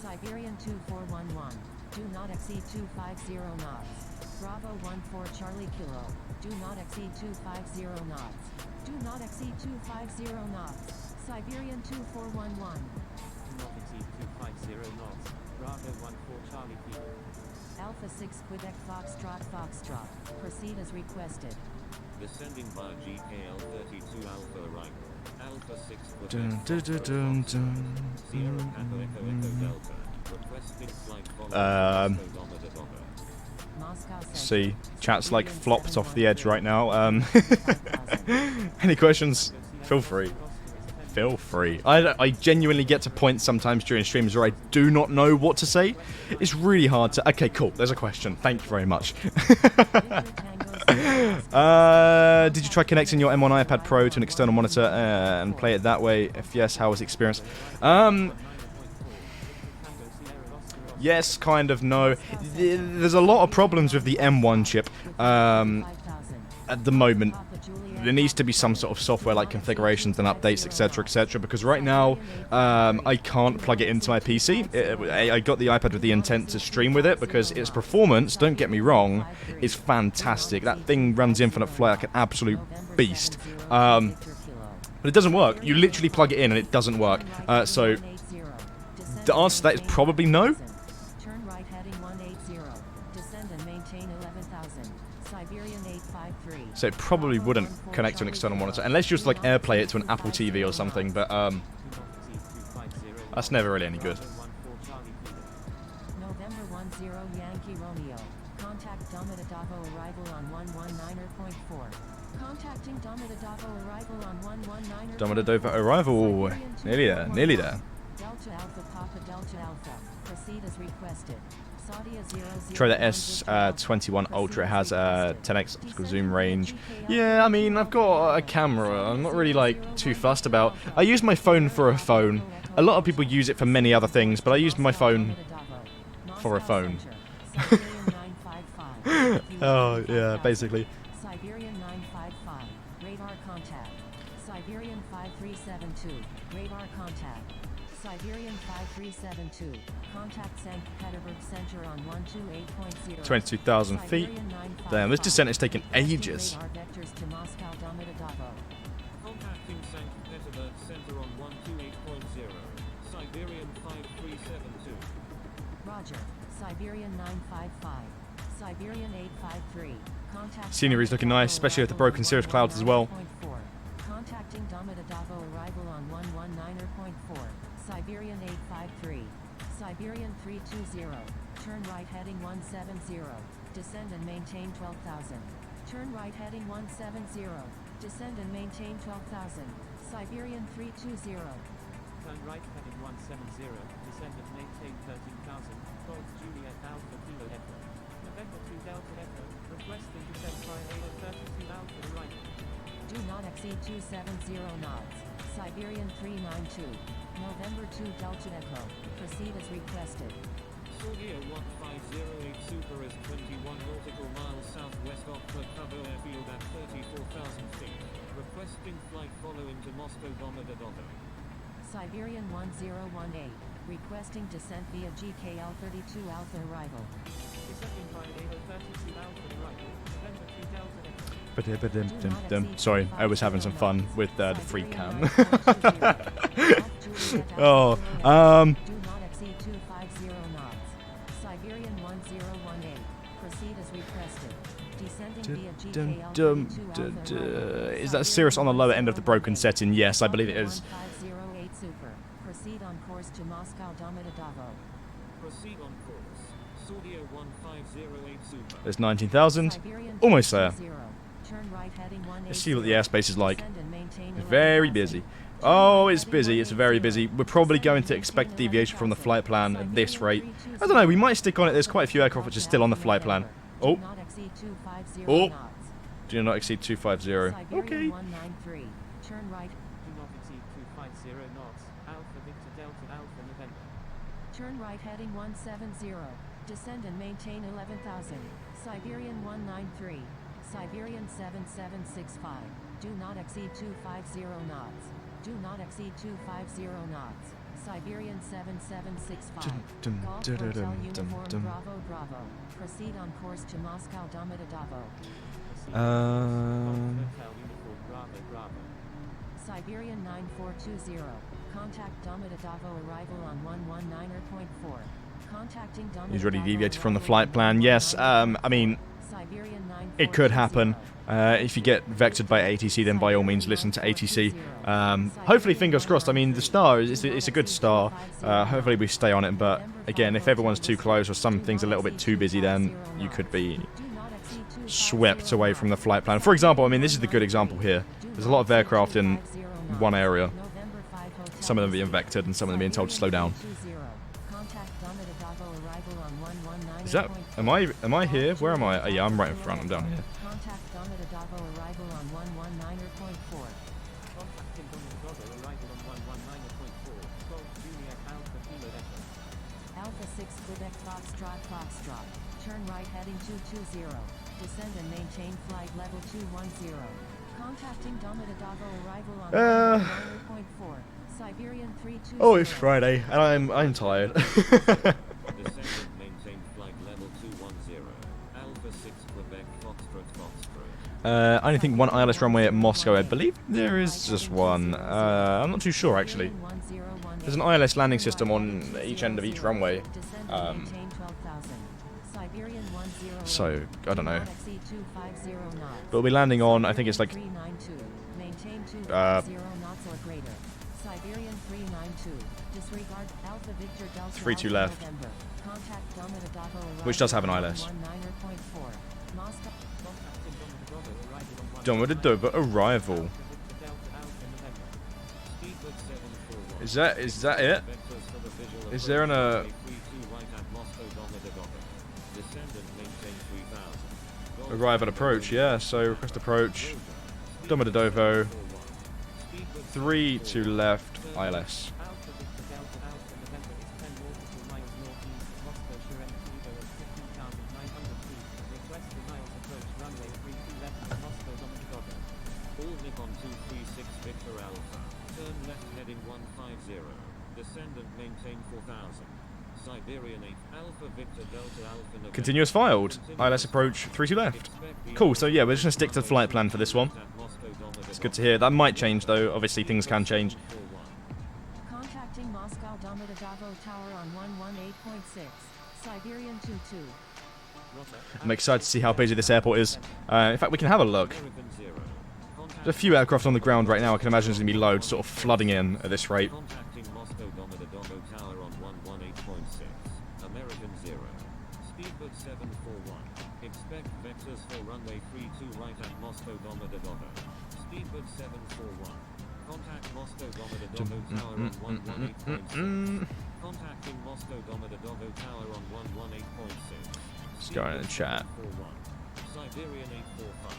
Speaker 2: Siberian 2411. Do not exceed 250 knots. Bravo 14 Charlie Kilo. Do not exceed 250 knots. Do not exceed 250 knots. Siberian 2411.
Speaker 4: Do not exceed 250 knots. Bravo 14 Charlie Kilo.
Speaker 2: Alpha 6 Quebec Foxtrot. Proceed as requested.
Speaker 3: Descending via GKL 32 Alpha arrival. Alpha 6
Speaker 1: Dun,
Speaker 3: Quebec
Speaker 1: dun, dun, dun, dun.
Speaker 3: Sierra Papa Echo Echo Delta. Requesting flight follow Domino Doggo.
Speaker 2: Moscow Center.
Speaker 1: See, chat's like flopped off the edge right now. Any questions? Feel free. Feel free. I genuinely get to points sometimes during streams where I do not know what to say. It's really hard to... Okay, cool. There's a question. Thank you very much. Did you try connecting your M1 iPad Pro to an external monitor and play it that way? If yes, how was the experience? Yes, kind of, no. There's a lot of problems with the M1 chip at the moment. there needs to be some sort of software like configurations and updates, etc., because right now I can't plug it into my PC. I got the iPad with the intent to stream with it because its performance, don't get me wrong, is fantastic. That thing runs Infinite Flight like an absolute beast. But it doesn't work. You literally plug it in and it doesn't work. So the answer to that is probably no.
Speaker 2: Turn right heading 180. Descend and maintain 11,000. Siberian 853.
Speaker 1: So it probably wouldn't connect to an external monitor unless you just like AirPlay it to an Apple TV or something. But that's never really any good.
Speaker 2: November 10 Yankee Romeo. Contact Domodedovo arrival on 119.4. Contacting Domodedovo arrival on 119.
Speaker 1: Domodedovo arrival. Nearly there. Nearly there.
Speaker 2: Delta Alpha Papa Delta Alpha. Proceed as requested. Saudia 00.
Speaker 1: Try the S21 Ultra. It has 10x optical zoom range. Yeah, I mean, I've got a camera. I'm not really like too fussed about. I use my phone for a phone. A lot of people use it for many other things, but I use my phone for a phone. Oh yeah, basically.
Speaker 2: Siberian 955. Radar contact. Siberian 5372. Radar contact. Siberian 5372. Contact St. Petersburg Center on 128.0.
Speaker 1: 22,000 feet.
Speaker 2: Siberian 955.
Speaker 1: Damn, this descent is taking ages.
Speaker 2: Radar vectors to Moscow Domodedovo.
Speaker 3: Contacting St. Petersburg Center on 128.0. Siberian 5372.
Speaker 2: Roger. Siberian 955. Siberian 853. Contact
Speaker 1: Scenery's looking nice, especially with the broken cirrus clouds as well.
Speaker 2: Contacting Domodedovo arrival on 119.4. Siberian 853. Siberian 320. Turn right heading 170. Descend and maintain 12,000. Turn right heading 170. Descend and maintain 12,000. Siberian 320.
Speaker 4: Turn right heading 170, descend and maintain 13,000, Golf Juliet Alpha Kilo Echo. November 2 Delta Echo, requesting descent by AO 32 Alpha right.
Speaker 2: Do not exceed 270 knots. Siberian 392. November 2 Delta Echo. Proceed as requested.
Speaker 3: Saudia 1508 Super is 21 nautical miles southwest of Pushback airfield at 34,000 feet. Requesting flight following to Moscow Domodedovo.
Speaker 2: Siberian 1018. Requesting descent via GKL 32 Alpha arrival.
Speaker 4: Descending by AO 32 Alpha right. November 2 Delta Echo.
Speaker 1: Sorry, I was having some fun with the free cam. Oh,
Speaker 2: Do not exceed 250 knots. Siberian 1018. Proceed as requested. Descending via GKL 32 Alpha
Speaker 1: is that Cirrus on the lower end of the broken setting? Yes, I believe it is.
Speaker 2: 1508 Super. Proceed on course to Moscow Domodedovo.
Speaker 3: Proceed on course. Saudia 1508 Super.
Speaker 1: There's 19,000.
Speaker 2: Siberian
Speaker 1: Almost there.
Speaker 2: 320. Turn right heading 180.
Speaker 1: Let's see what the airspace is like.
Speaker 2: Descend and maintain
Speaker 1: Very
Speaker 2: 11,000.
Speaker 1: busy. Oh, it's busy. It's very busy. We're probably going to expect deviation from the flight plan at this rate. I don't know. We might stick on it. There's quite a few aircraft which are still on the flight plan. Oh.
Speaker 2: Do not exceed 250
Speaker 1: Oh.
Speaker 2: knots.
Speaker 1: Do not exceed 250.
Speaker 2: Siberian
Speaker 1: Okay.
Speaker 2: 193. Turn right.
Speaker 4: Do not exceed 250 knots, Alpha Victor Delta Alpha November.
Speaker 2: Turn right heading 170. Descend and maintain 11,000. Siberian 193. Siberian 7765. Do not exceed 250 knots. Do not exceed 250 knots. Siberian 7765. Golf Hotel Uniform Bravo Bravo. Proceed on course to Moscow Domodedovo.
Speaker 4: Hotel Uniform Bravo Bravo.
Speaker 2: Siberian 9420. Contact Domodedovo arrival on 119.4. Contacting Domodedovo.
Speaker 1: He's already deviated from the flight plan. Yes, I mean,
Speaker 2: Siberian
Speaker 1: it could happen. If you get vectored by ATC, then by all means listen to ATC. Hopefully, fingers crossed. I mean, the star is it's a good star. Hopefully, we stay on it. But again, if everyone's too close or something's a little bit too busy, then you could be swept away from the flight plan. For example, I mean, this is the good example here. There's a lot of aircraft in one area. Some of them being vectored and some of them being told to slow down. Is that? Am I here? Where am I? Oh, yeah, I'm right in front. I'm down here.
Speaker 2: Contact Domodedovo arrival on 119.4.
Speaker 4: Contacting Domodedovo arrival on 119.4. Golf Juliet Alpha Kilo Echo.
Speaker 2: Alpha 6 Quebec Foxtrot Foxtrot. Turn right heading 220. Descend and maintain flight level 210. Contacting Domodedovo arrival on
Speaker 1: Uh,
Speaker 2: 9.4. Siberian 320.
Speaker 1: Oh, it's Friday, and I'm tired.
Speaker 3: Descendant maintained flight level 210. Alpha 6 Quebec Foxtrot.
Speaker 1: I only think one ILS runway at Moscow. I believe there is just one. I'm not too sure actually. There's an ILS landing system on each end of each runway. So I don't know. But we'll be landing on. I think it's like. 3-2 left. Which does have an ILS. Domodedovo arrival. Is that it? Is there an arrive at approach? Yeah, so request approach. Domodedovo. 3-2 left. ILS.
Speaker 3: All Nippon 236 Victor Alpha. Turn left heading 150. Descendant maintain 4000. Siberian 8 Alpha Victor Delta Alpha November.
Speaker 1: Continuous filed. ILS approach 3-2 left. Cool, so yeah, we're just going to stick to the flight plan for this one. It's good to hear. That might change though. Obviously things can change.
Speaker 2: Contacting Moscow Domodedovo Tower on 118.6. Siberian 22.
Speaker 1: I'm excited to see how busy this airport is. In fact, we can have a look. There's a few aircraft on the ground right now. I can imagine there's going to be loads sort of flooding in at this rate.
Speaker 3: Contacting Moscow Domodedovo Tower on 118.6. American 0. Speedbird 741. Expect vectors for runway 32 right at Moscow Domodedovo. Speedbird 741. Contact Moscow Domodedovo Tower on 118.6. Contacting Moscow Domodedovo Tower on 118.6.
Speaker 1: Let's go in the chat.
Speaker 3: Siberian 845.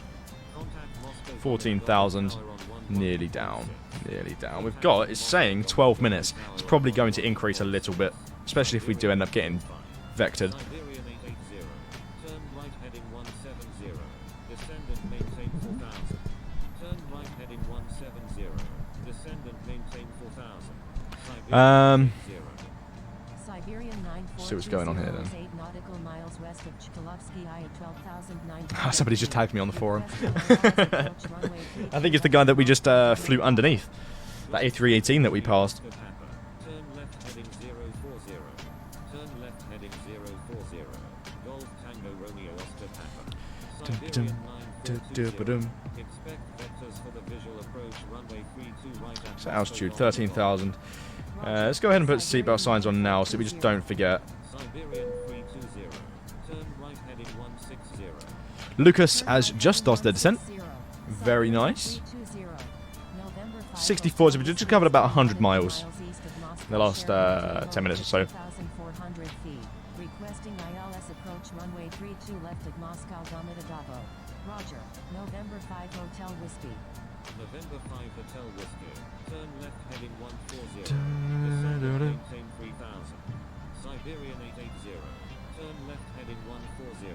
Speaker 3: Contact Moscow
Speaker 1: 14,000. Nearly down. Nearly down. We've got, it's saying 12 minutes. It's probably going to increase a little bit, especially if we do end up getting vectored.
Speaker 3: Siberian 880. Turn right heading 170. Descendant maintain 4000. Turn right heading 170. Descendant maintain 4000. Siberian 80. Siberian 942
Speaker 1: See what's going on here then.
Speaker 2: 8 nautical miles west of Chkalovsky at 12,900.
Speaker 1: Somebody's just tagged me on the forum. I think it's the guy that we just flew underneath. That A318 that we passed.
Speaker 3: Turn left heading 040. Turn left heading 040. Golf Tango Romeo Oscar Papa. Siberian 942. Expect vectors for the visual approach runway 32 right at
Speaker 1: So altitude 13,000. Let's go ahead and put seatbelt signs on now so we just don't forget.
Speaker 3: Siberian 320. Turn right heading 160.
Speaker 1: Lucas has just started the descent. Very nice. 64, so we just covered about 100 miles in the last 10 minutes or so.
Speaker 2: Requesting ILS approach runway 32 left at Moscow Domodedovo. Roger. November 5 Hotel Whiskey.
Speaker 3: November 5 Hotel Whiskey. Turn left heading 140. Descend maintain 3000. Siberian 880. Turn left heading 140.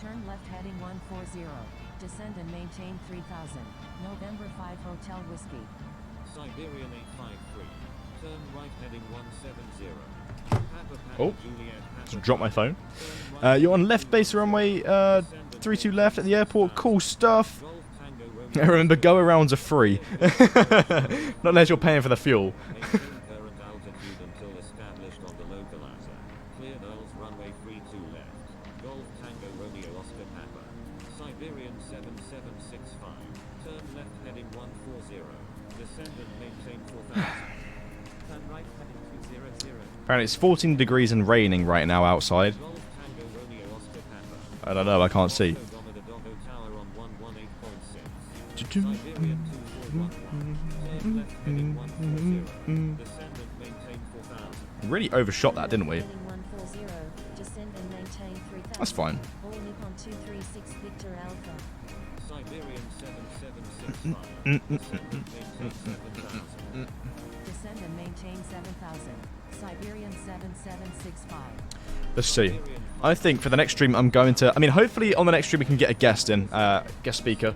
Speaker 2: Turn left heading 140. Descend and maintain 3000. November 5 Hotel Whiskey.
Speaker 3: Siberian 853. Turn right heading 170. Papa Papa
Speaker 1: Oh.
Speaker 3: Juliet Papa.
Speaker 1: Just dropped my phone. You're on left base runway 32 left at the airport. Cool stuff.
Speaker 3: Golf Tango Romeo.
Speaker 1: Remember, go-arounds are free. Not unless you're paying for the fuel.
Speaker 3: Maintain current altitude until established on the localizer. Cleared Earls runway 32 left. Golf Tango Romeo Oscar Papa. Siberian 7765. Turn left heading 140. Descend and maintain 4000.
Speaker 4: Turn right heading 200.
Speaker 1: Apparently it's 14 degrees and raining right now outside.
Speaker 3: Golf Tango Romeo Oscar Papa.
Speaker 1: I don't know, I can't see.
Speaker 3: Domodedovo Tower on 118.6. Siberian 2411. Turn left heading 140. Descend and maintain 4000.
Speaker 1: Really overshot that, didn't we?
Speaker 6: Heading 140, descend and maintain 3000.
Speaker 1: That's fine.
Speaker 6: All Nippon 236 Victor Alpha.
Speaker 3: Siberian 7765. Descend and maintain 7000.
Speaker 2: Descend and maintain 7000. Siberian 7765.
Speaker 1: Let's see. I think for the next stream I'm going to... I mean, hopefully on the next stream we can get a guest in. Guest speaker.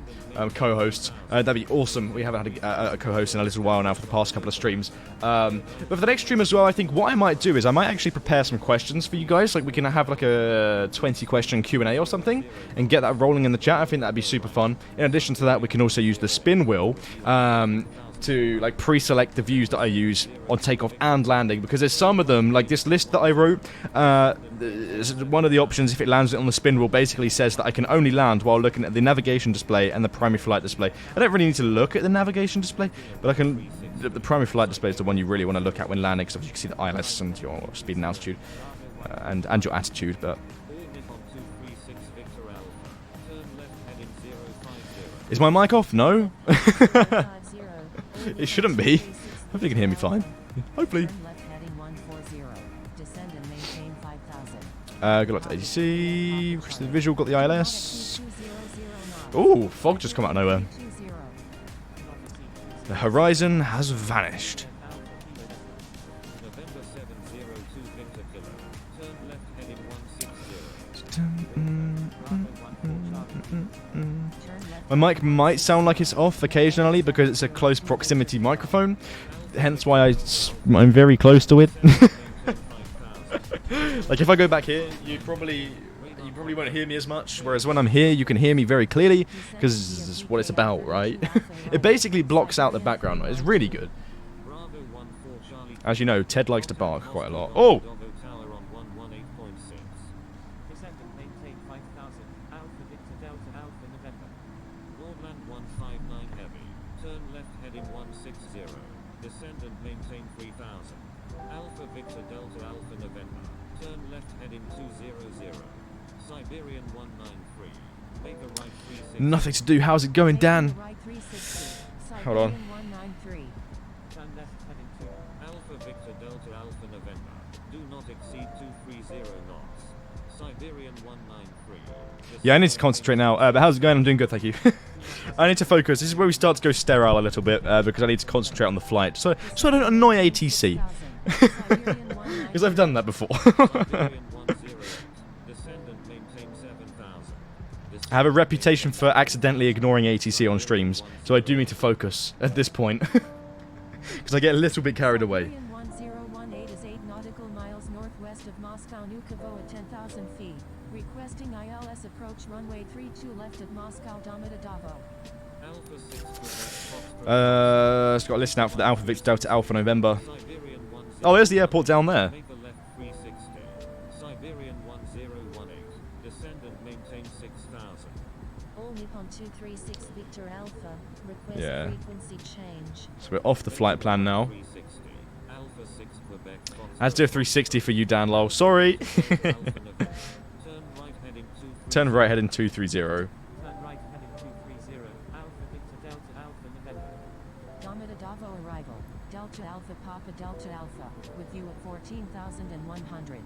Speaker 1: Co-host. That'd be awesome. We haven't had a co-host in a little while now for the past couple of streams. But for the next stream as well, I think what I might do is I might actually prepare some questions for you guys. Like we can have like a 20 question Q&A or something. And get that rolling in the chat. I think that'd be super fun. In addition to that, we can also use the spin wheel. To like pre-select the views that I use on takeoff and landing, because there's some of them, like this list that I wrote, one of the options, if it lands it on the spin wheel, basically says that I can only land while looking at the navigation display and the primary flight display. I don't really need to look at the navigation display, but I can. The primary flight display is the one you really want to look at when landing, because you can see the ILS and your speed and altitude, and your attitude. But is my mic off? No. It shouldn't be. Hopefully you can hear me fine. Hopefully.
Speaker 2: Turn left heading 140. Descend and maintain 5,000.
Speaker 1: Good luck to ADC. Requested the visual, got the ILS. Ooh, fog just come out of nowhere. The horizon has vanished.
Speaker 3: November 702 Victor Kilo. Turn left heading 160.
Speaker 1: My mic might sound like it's off occasionally because it's a close proximity microphone, hence why I'm very close to it. Like if I go back here, you probably won't hear me as much, whereas when I'm here you can hear me very clearly because this is what it's about, right? It basically blocks out the background noise. It's really good. As you know, Ted likes to bark quite a lot. Oh!
Speaker 4: Descend and maintain 5,000. Alpha Victor Delta Alpha November.
Speaker 3: Broadland 159 heavy. Turn left heading 160. Descend and maintain 3000. Alpha Victor Delta Alpha November. Turn left heading 200. Siberian 193. Make a right 360.
Speaker 1: Nothing to do. How's it going, Dan?
Speaker 2: Right 360.
Speaker 1: Hold on.
Speaker 2: Siberian 193.
Speaker 4: Turn left heading 2.
Speaker 3: Alpha Victor Delta Alpha November. Do not exceed 230 knots. Siberian 193.
Speaker 1: Yeah, I need to concentrate now. But how's it going? I'm doing good, thank you. I need to focus. This is where we start to go sterile a little bit because I need to concentrate on the flight, so I don't annoy ATC. Because I've done that before.
Speaker 3: Siberian 10. Descend and maintain 7000.
Speaker 1: I have a reputation for accidentally ignoring ATC on streams, so I do need to focus at this point. Because I get a little bit carried away.
Speaker 2: Siberian 1018 is 8 nautical miles northwest of Moscow Nukovo at 10,000 feet. Requesting ILS approach runway 32 left at Moscow Domodedovo.
Speaker 3: Alpha 6 Foxtrot.
Speaker 1: It's got to listen out for the Alpha Victor Delta Alpha November.
Speaker 3: Siberian 10.
Speaker 1: Oh, there's the airport down there.
Speaker 3: Make a left 360. Siberian 1018. Descend and maintain 6000.
Speaker 6: All Nippon 236 Victor Alpha. Request
Speaker 1: Yeah.
Speaker 6: frequency change.
Speaker 1: So we're off the flight plan now.
Speaker 3: 360. Alpha 6 Quebec.
Speaker 1: I had to do a 360 for you, Dan Lowell. Sorry.
Speaker 3: Alpha November. Turn right heading 230.
Speaker 1: Turn right heading 230.
Speaker 4: Turn right heading 230. Alpha Victor Delta Alpha November.
Speaker 2: Domodedovo arrival. Delta Alpha Papa Delta Alpha. With you at 14,100.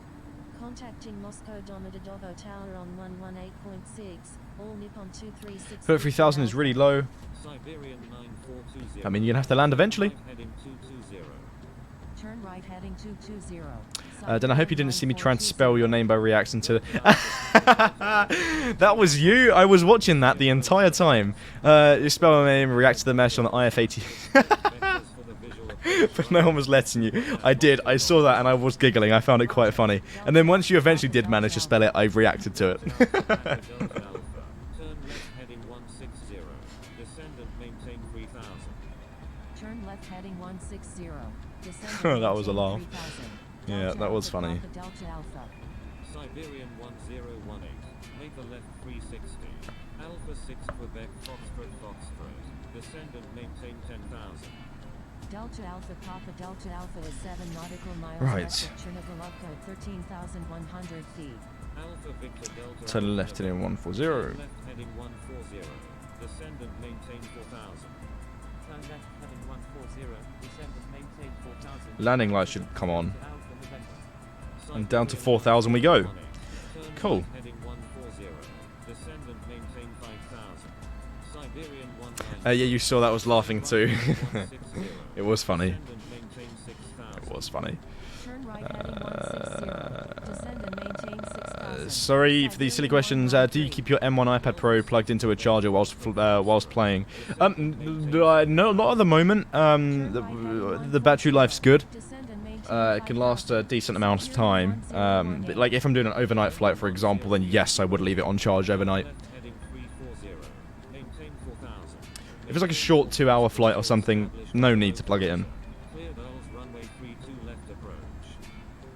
Speaker 6: Contacting Moscow Domodedovo Tower on 118.6. All Nippon 236.
Speaker 1: 33,000 is really low.
Speaker 3: Siberian 9420.
Speaker 1: I mean, you're going to have to land eventually.
Speaker 3: Right heading 220.
Speaker 2: Turn right heading 220.
Speaker 1: Dan, I hope you didn't see me try and spell your name by reacting to... That was you? I was watching that the entire time. You spell my name, react to the mesh on the IF-80.
Speaker 3: Vectors for the visual
Speaker 1: But no one was letting you. I did. I saw that and I was giggling. I found it quite funny. And then once you eventually did manage to spell it, I reacted to it.
Speaker 3: Delta Alpha. Turn left heading 160. Descend and maintain 3000.
Speaker 2: Turn left heading 160. Descend
Speaker 1: That
Speaker 2: and
Speaker 1: was a
Speaker 2: maintain
Speaker 1: laugh.
Speaker 2: 3000.
Speaker 1: Yeah,
Speaker 2: Delta
Speaker 1: that was
Speaker 2: Alpha
Speaker 1: funny.
Speaker 2: Papa Delta Alpha.
Speaker 3: Siberian 1018. Make a left 360. Alpha 6 Quebec Foxtrot. Descend and maintain 10,000.
Speaker 2: Delta Alpha Papa Delta Alpha is 7 nautical miles
Speaker 1: Right.
Speaker 2: west of Chernigolovka at 13,100 feet.
Speaker 3: Alpha Victor Delta.
Speaker 1: Turn left heading 140.
Speaker 3: Left heading 140. Descend and maintain 4000.
Speaker 4: Turn left heading 140. Descend and maintain 4,000.
Speaker 1: Landing lights should come on.
Speaker 4: Alpha November.
Speaker 1: And down to 4,000 we go.
Speaker 3: Turn
Speaker 1: Cool.
Speaker 3: left heading 140. Descend and maintain 5000. Siberian 19.
Speaker 1: Yeah, you saw that. I was laughing too.
Speaker 3: 160.
Speaker 1: It was funny.
Speaker 3: Descend and maintain 6000.
Speaker 1: It was funny.
Speaker 2: Turn right heading 160. Descend and maintain
Speaker 1: Sorry for these silly questions. Do you keep your M1 iPad Pro plugged into a charger whilst playing? No, not at the moment. The battery life's good.
Speaker 2: Descend and maintain
Speaker 1: It can last a decent amount of time. But like if I'm doing an overnight flight, for example, then yes, I would leave it on charge overnight.
Speaker 3: Left heading 340. Maintain 4000.
Speaker 1: If it's like a short 2-hour flight or something, no need to plug it in.
Speaker 3: Clear Earls runway 32 left approach.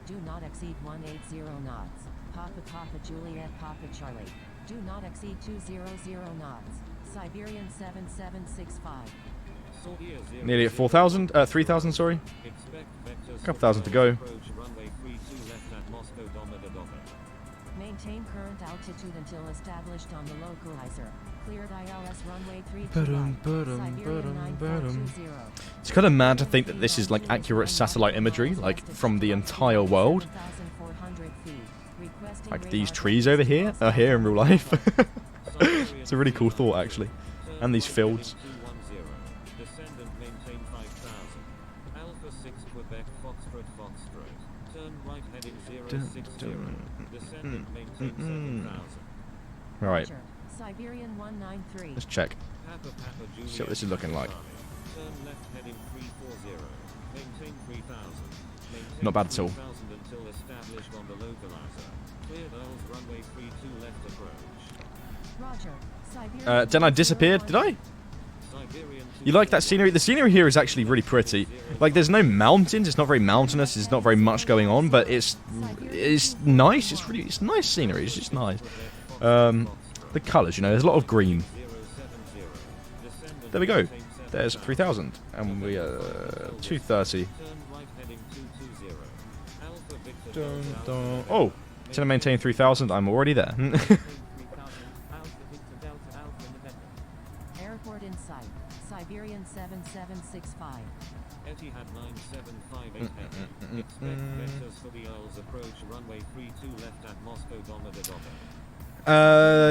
Speaker 2: Do not exceed 180 knots. Papa Juliet Papa Charlie. Do not exceed 200 knots. Siberian 7765.
Speaker 3: Saudia 0
Speaker 1: Nearly at 4,000, 3,000, sorry.
Speaker 3: Expect vectors
Speaker 1: Couple thousand to go.
Speaker 3: approach runway 32 left at Moscow Domodedovo.
Speaker 2: Maintain current altitude until established on the localizer. Cleared ILS runway 32
Speaker 1: Ba-dum,
Speaker 2: right.
Speaker 1: ba-dum,
Speaker 2: Siberian
Speaker 1: ba-dum,
Speaker 2: 9420.
Speaker 1: It's kind of mad to think that this is like accurate satellite imagery, like from the entire world.
Speaker 2: 7,400 feet. Requesting
Speaker 1: Like these
Speaker 2: radar
Speaker 1: trees over here are here in real life. It's a really cool thought, actually. And these fields.
Speaker 3: 210. Descend and maintain 5000. Alpha 6 Quebec Foxtrot Foxtrot. Turn right heading 060. Descend and maintain 7000.
Speaker 1: Right,
Speaker 2: Roger. Siberian 193.
Speaker 1: let's check.
Speaker 3: Papa Juliet.
Speaker 1: See what this is looking like.
Speaker 3: Turn left heading 340. Maintain 3000. Maintain
Speaker 1: Not bad at all.
Speaker 3: 3000 until established on the localizer. Cleared Earls runway 32 left approach.
Speaker 2: Roger. Siberian
Speaker 1: Then I disappeared, did I?
Speaker 3: Siberian
Speaker 1: You like that scenery? The scenery here is actually really pretty. Like, there's no mountains. It's not very mountainous. There's not very much going on, but it's nice. It's nice scenery. It's just nice. The colours, you know, there's a lot of green.
Speaker 3: 070. Descend
Speaker 1: There we go. There's 3,000, and we 230.
Speaker 3: Turn right heading 220. Alpha Victor
Speaker 1: Dun,
Speaker 3: Delta
Speaker 1: dun.
Speaker 3: Alpha
Speaker 1: Oh, to maintain 3,000. I'm already there.
Speaker 4: 3000. Alpha Victor Delta Alpha November.
Speaker 2: Airport in sight. Siberian 7765.
Speaker 3: Etihad 9758 heading. Expect vectors for the Earls approach runway 32 left at Moscow Domodedovo.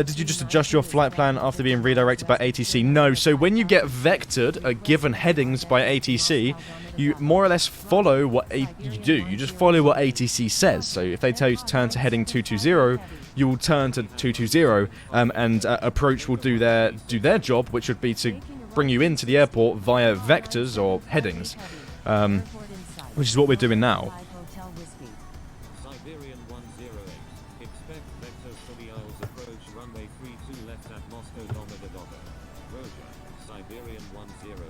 Speaker 1: Did you just adjust your flight plan after being redirected by ATC? No. So when you get vectored, given headings by ATC, you more or less follow what you do. You just follow what ATC says. So if they tell you to turn to heading 220, you will turn to 220, and approach will do their job, which would be to bring you into the airport via vectors or headings, which is what we're doing now.
Speaker 2: Hotel Whiskey.
Speaker 3: Siberian 108. Expect vectors for the Earls approach runway 32 left at Moscow Domodedovo. Roger. Siberian 108.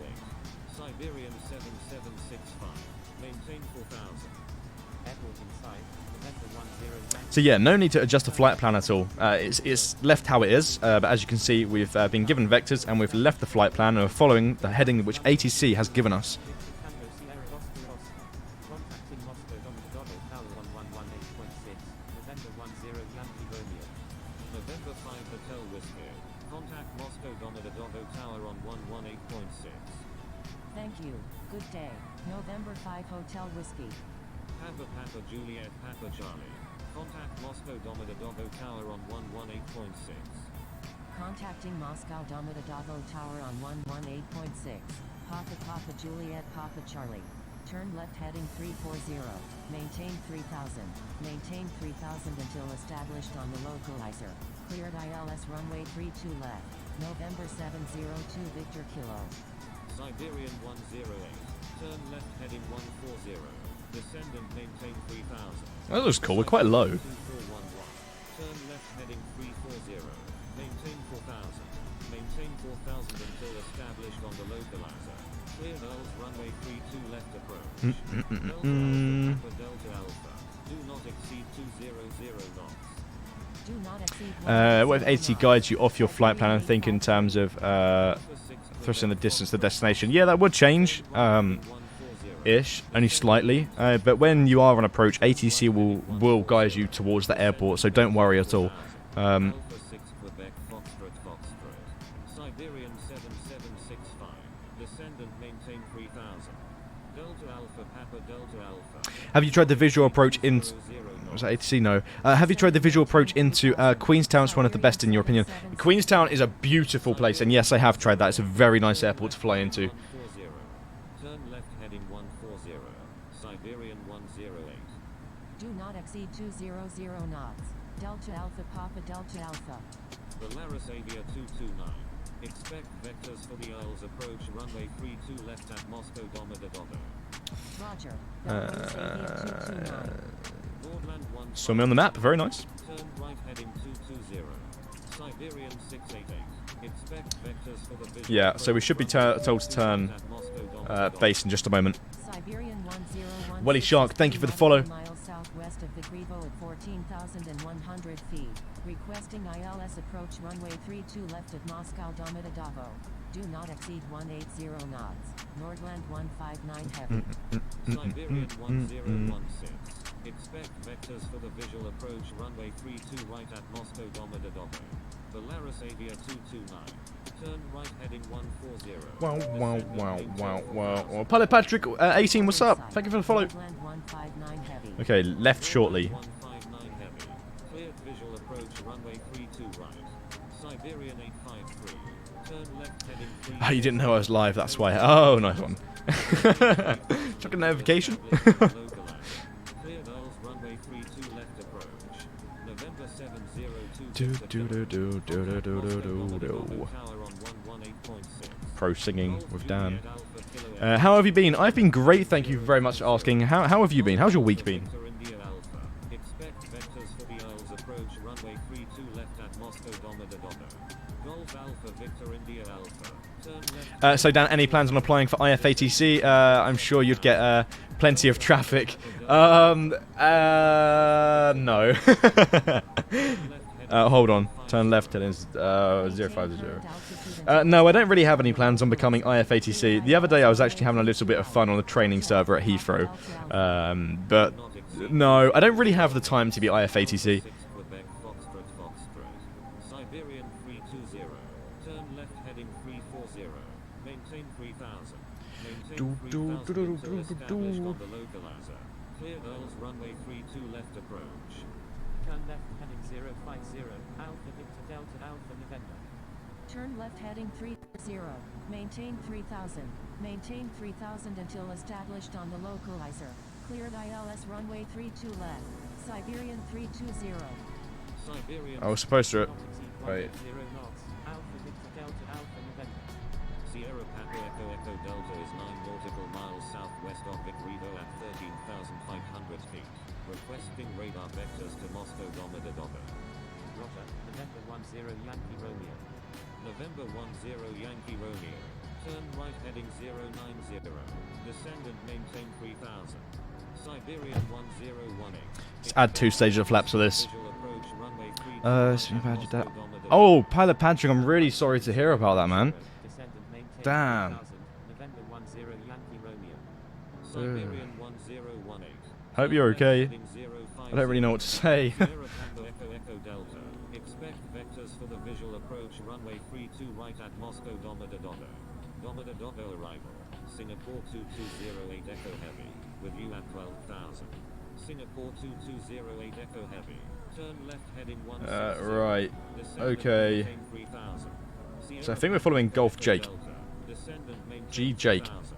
Speaker 3: Siberian 7765. Maintain 4000.
Speaker 4: Airport in sight. November 10.
Speaker 1: So yeah, no need to adjust the flight plan at all. It's left how it is, but as you can see, we've been given vectors and we've left the flight plan and we're following the heading which ATC has given us.
Speaker 4: Tango Sierra Oscar Oscar. Contacting Moscow Domodedovo Tower on 118.6. November 10 Yankee Romeo.
Speaker 3: November 5 Hotel Whiskey. Contact Moscow Domodedovo Tower on 118.6.
Speaker 2: Thank you. Good day. November 5 Hotel Whiskey.
Speaker 3: Papa Juliet Papa Charlie. Contact Moscow Domodedovo Tower on 118.6.
Speaker 2: Contacting Moscow Domodedovo Tower on 118.6. Papa Juliet Papa Charlie. Turn left heading 340. Maintain 3000. Maintain 3000 until established on the localizer. Cleared ILS runway 32 left. November 702 Victor Kilo.
Speaker 3: Siberian 108. Turn left heading 140. Descend and maintain 3000.
Speaker 1: That looks cool. We're quite low.
Speaker 3: 2411. Turn left heading 340. Maintain 4000. Maintain 4000 until established on the localizer. Clear Earls runway 32 left approach. Delta Alpha Papa Delta Alpha. Do not exceed 200 knots.
Speaker 2: Do not exceed
Speaker 1: What if ATC guides you off your flight plan and think in terms of
Speaker 3: Alpha 6
Speaker 1: thrusting the distance to the destination? Yeah, that would change. Ish, only slightly. But when you are on approach, ATC will guide you towards the airport, so don't worry at all.
Speaker 3: Alpha 6 Quebec Foxtrot Foxtrot. Siberian 7765. Descend and maintain 3000. Delta Alpha Papa Delta Alpha.
Speaker 1: Have you tried the visual approach in? Was that ATC? No. Have you tried the visual approach into Queenstown? It's one of the best in your opinion. Queenstown is a beautiful place, and yes, I have tried that. It's a very nice airport to fly into.
Speaker 3: 140. Turn left heading 140. Siberian 108.
Speaker 2: Do not exceed 200 knots. Delta Alpha Papa Delta Alpha.
Speaker 3: Belarus Avia 229. Expect vectors for the Isles approach runway 32 left at Moscow Domida Dodo.
Speaker 2: Roger. Belarus Avia 229.
Speaker 3: Nordland 1.
Speaker 1: Saw me on the map. Very nice.
Speaker 3: Turn right heading 220. Siberian 688. Expect vectors for the visual
Speaker 1: Yeah, so we should be told to turn
Speaker 3: at Moscow Domida
Speaker 1: base in just a moment.
Speaker 2: Siberian 101.
Speaker 1: Welly Shark, thank you for the follow.
Speaker 2: Miles southwest of the Grivo at 14,100 feet. Requesting ILS approach runway 32 left at Moscow Domida Davo. Do not exceed 180 knots. Nordland 159 heavy.
Speaker 3: Siberian 1016. Expect vectors for the visual approach runway 32 right at Moscow Domida Dodo. Belarus Avia 229. Turn right heading 140.
Speaker 1: Wow. Pilot Patrick, 18, what's up? Thank you for the follow.
Speaker 2: Nordland 159 heavy.
Speaker 1: Okay, left shortly.
Speaker 3: 159 heavy. Cleared visual approach runway 32 right. Siberian 853. Turn left heading 3.
Speaker 1: Oh, you didn't know I was live, that's why. Oh, nice one. Took a notification.
Speaker 3: Cleared Isles runway 32 left approach. November 702.
Speaker 1: Pro singing with Dan. How have you been? I've been great, thank you very much for asking. How have you been? How's your week been?
Speaker 3: Expect vectors for the Isles approach runway 32 left at Moscow Domida Dodo. Golf Alpha Victor India Alpha. Turn left.
Speaker 1: So Dan, any plans on applying for IFATC? I'm sure you'd get plenty of traffic. No. Hold on. Turn left heading 050. No, I don't really have any plans on becoming IFATC. The other day I was actually having a little bit of fun on the training server at Heathrow. But no, I don't really have the time to be IFATC.
Speaker 3: Quebec Foxtrot Foxtrot. Siberian 320. Turn left heading 340. Maintain 3000. Maintain 3000 until established on the localizer. Cleared Isles runway 32 left approach.
Speaker 4: Turn left heading 050, Alpha Victor Delta Alpha November.
Speaker 2: Turn left heading 30. Maintain 3000. Maintain 3000 until established on the localizer. Cleared ILS runway 32 left. Siberian 320.
Speaker 3: Siberian.
Speaker 1: I was supposed to.
Speaker 4: Not exceed
Speaker 1: Wait.
Speaker 4: 180 knots, Alpha Victor Delta Alpha November.
Speaker 3: Sierra Papa Echo Echo Delta is 9 nautical miles southwest of Vicrevo at 13,500 feet. Requesting radar vectors to Moscow Domida Dodo.
Speaker 4: Roger, November 10 Yankee Romeo.
Speaker 3: November 10 Yankee Romeo. Turn right heading 090. Descend and maintain 3000. Siberian 1018.
Speaker 1: Let's add 2 stages of flaps for this.
Speaker 3: Visual approach runway 32
Speaker 1: so
Speaker 3: left at
Speaker 1: imagine that.
Speaker 3: Moscow Domida
Speaker 1: Oh, Pilot Patrick, I'm really sorry to hear about that, man.
Speaker 4: Descend and maintain
Speaker 1: Damn.
Speaker 4: 3000. November 10 Yankee Romeo.
Speaker 3: Siberian 1018.
Speaker 1: Hope you're okay.
Speaker 3: Heading 050.
Speaker 1: I don't really know what to say.
Speaker 3: Sierra Tango Echo Echo Delta. Expect vectors for the visual approach runway 32 right at Moscow Domida Dodo. Domida Dodo arrival. Singapore 2208 Echo Heavy. With you at 12,000. Singapore 2208 Echo Heavy. Turn left heading 160.
Speaker 1: Right.
Speaker 3: Descend and
Speaker 1: Okay.
Speaker 3: maintain 3000.
Speaker 1: So I think we're following Golf Jake.
Speaker 3: Delta. Descend and maintain
Speaker 1: G Jake.
Speaker 3: 3000.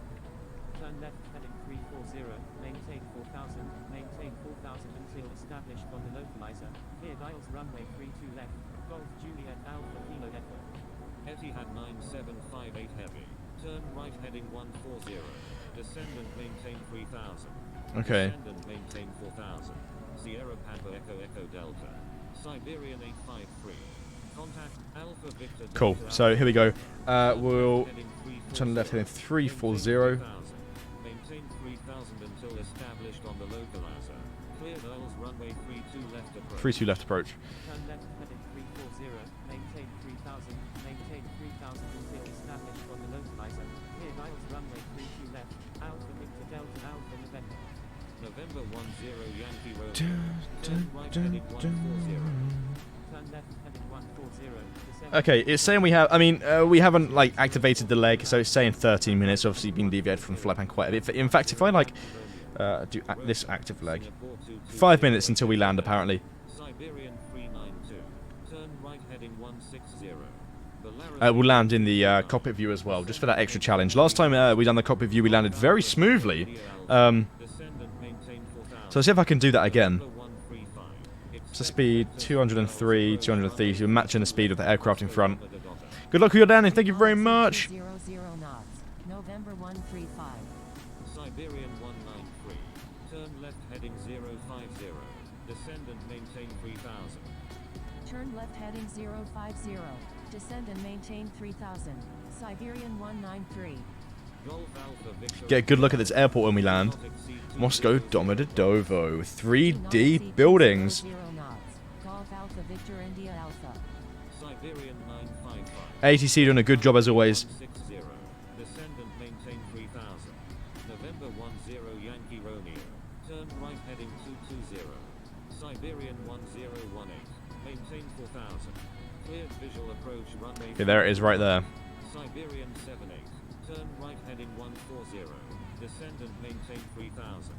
Speaker 4: Turn left heading 340, maintain 4000, maintain 4000 until established on the localizer. Cleared Isles runway 32 left, Golf Juliet Alpha Kilo Echo.
Speaker 3: Etihad 9758 Heavy. Turn right heading 140. Descend and maintain 3000.
Speaker 1: Okay.
Speaker 3: Descend and maintain 4000. Sierra Papa Echo Echo Delta. Siberian 853. Contact Alpha Victor Delta.
Speaker 1: Cool. So here we go. We'll
Speaker 3: Heading 340.
Speaker 1: turn left heading 340.
Speaker 3: Maintain 3000 until established on the localizer. Cleared Isles runway 32 left approach.
Speaker 1: 32 left approach.
Speaker 4: Turn left heading 340, maintain 3000, maintain 3000 until established on the localizer. Cleared Isles runway 32 left, Alpha Victor Delta Alpha November.
Speaker 3: November 10 Yankee Romeo. Turn right heading 140.
Speaker 4: Turn left heading 140, descend.
Speaker 1: Okay, it's saying we have. I mean, we haven't like activated the leg, so it's saying 13 minutes. Obviously, being deviated from the flight plan quite a bit. In fact, if I like do this active leg, 5 minutes until we land. Apparently,
Speaker 3: Siberian 392. Turn right heading 160.
Speaker 1: we'll land in the cockpit view as well, just for that extra challenge. Last time we done the cockpit view, we landed very smoothly.
Speaker 3: Descend and maintain 4000.
Speaker 1: So let's see if I can do that again.
Speaker 3: November 135.
Speaker 1: What's the speed? 203, 203. So you're matching the speed of the aircraft in front. Good luck with your landing. Thank you very much.
Speaker 2: 00 knots. November 135.
Speaker 3: Siberian 193. Turn left heading 050. Descend and maintain 3000.
Speaker 2: Turn left heading 050. Descend and maintain 3000. Siberian 193.
Speaker 3: Golf Alpha Victor.
Speaker 1: Get a good look at this airport when we land. Moscow Domodedovo. 3D buildings.
Speaker 2: 00 knots. Golf Alpha Victor India Alpha.
Speaker 3: Siberian 955.
Speaker 1: ATC doing a good job as always.
Speaker 3: 60. Descend and maintain 3000. November 10 Yankee Romeo. Turn right heading 220. Siberian 1018. Maintain 4000. Cleared visual approach runway.
Speaker 1: Okay, there it is right there.
Speaker 3: Siberian 78. Turn right heading 140. Descend and maintain 3000.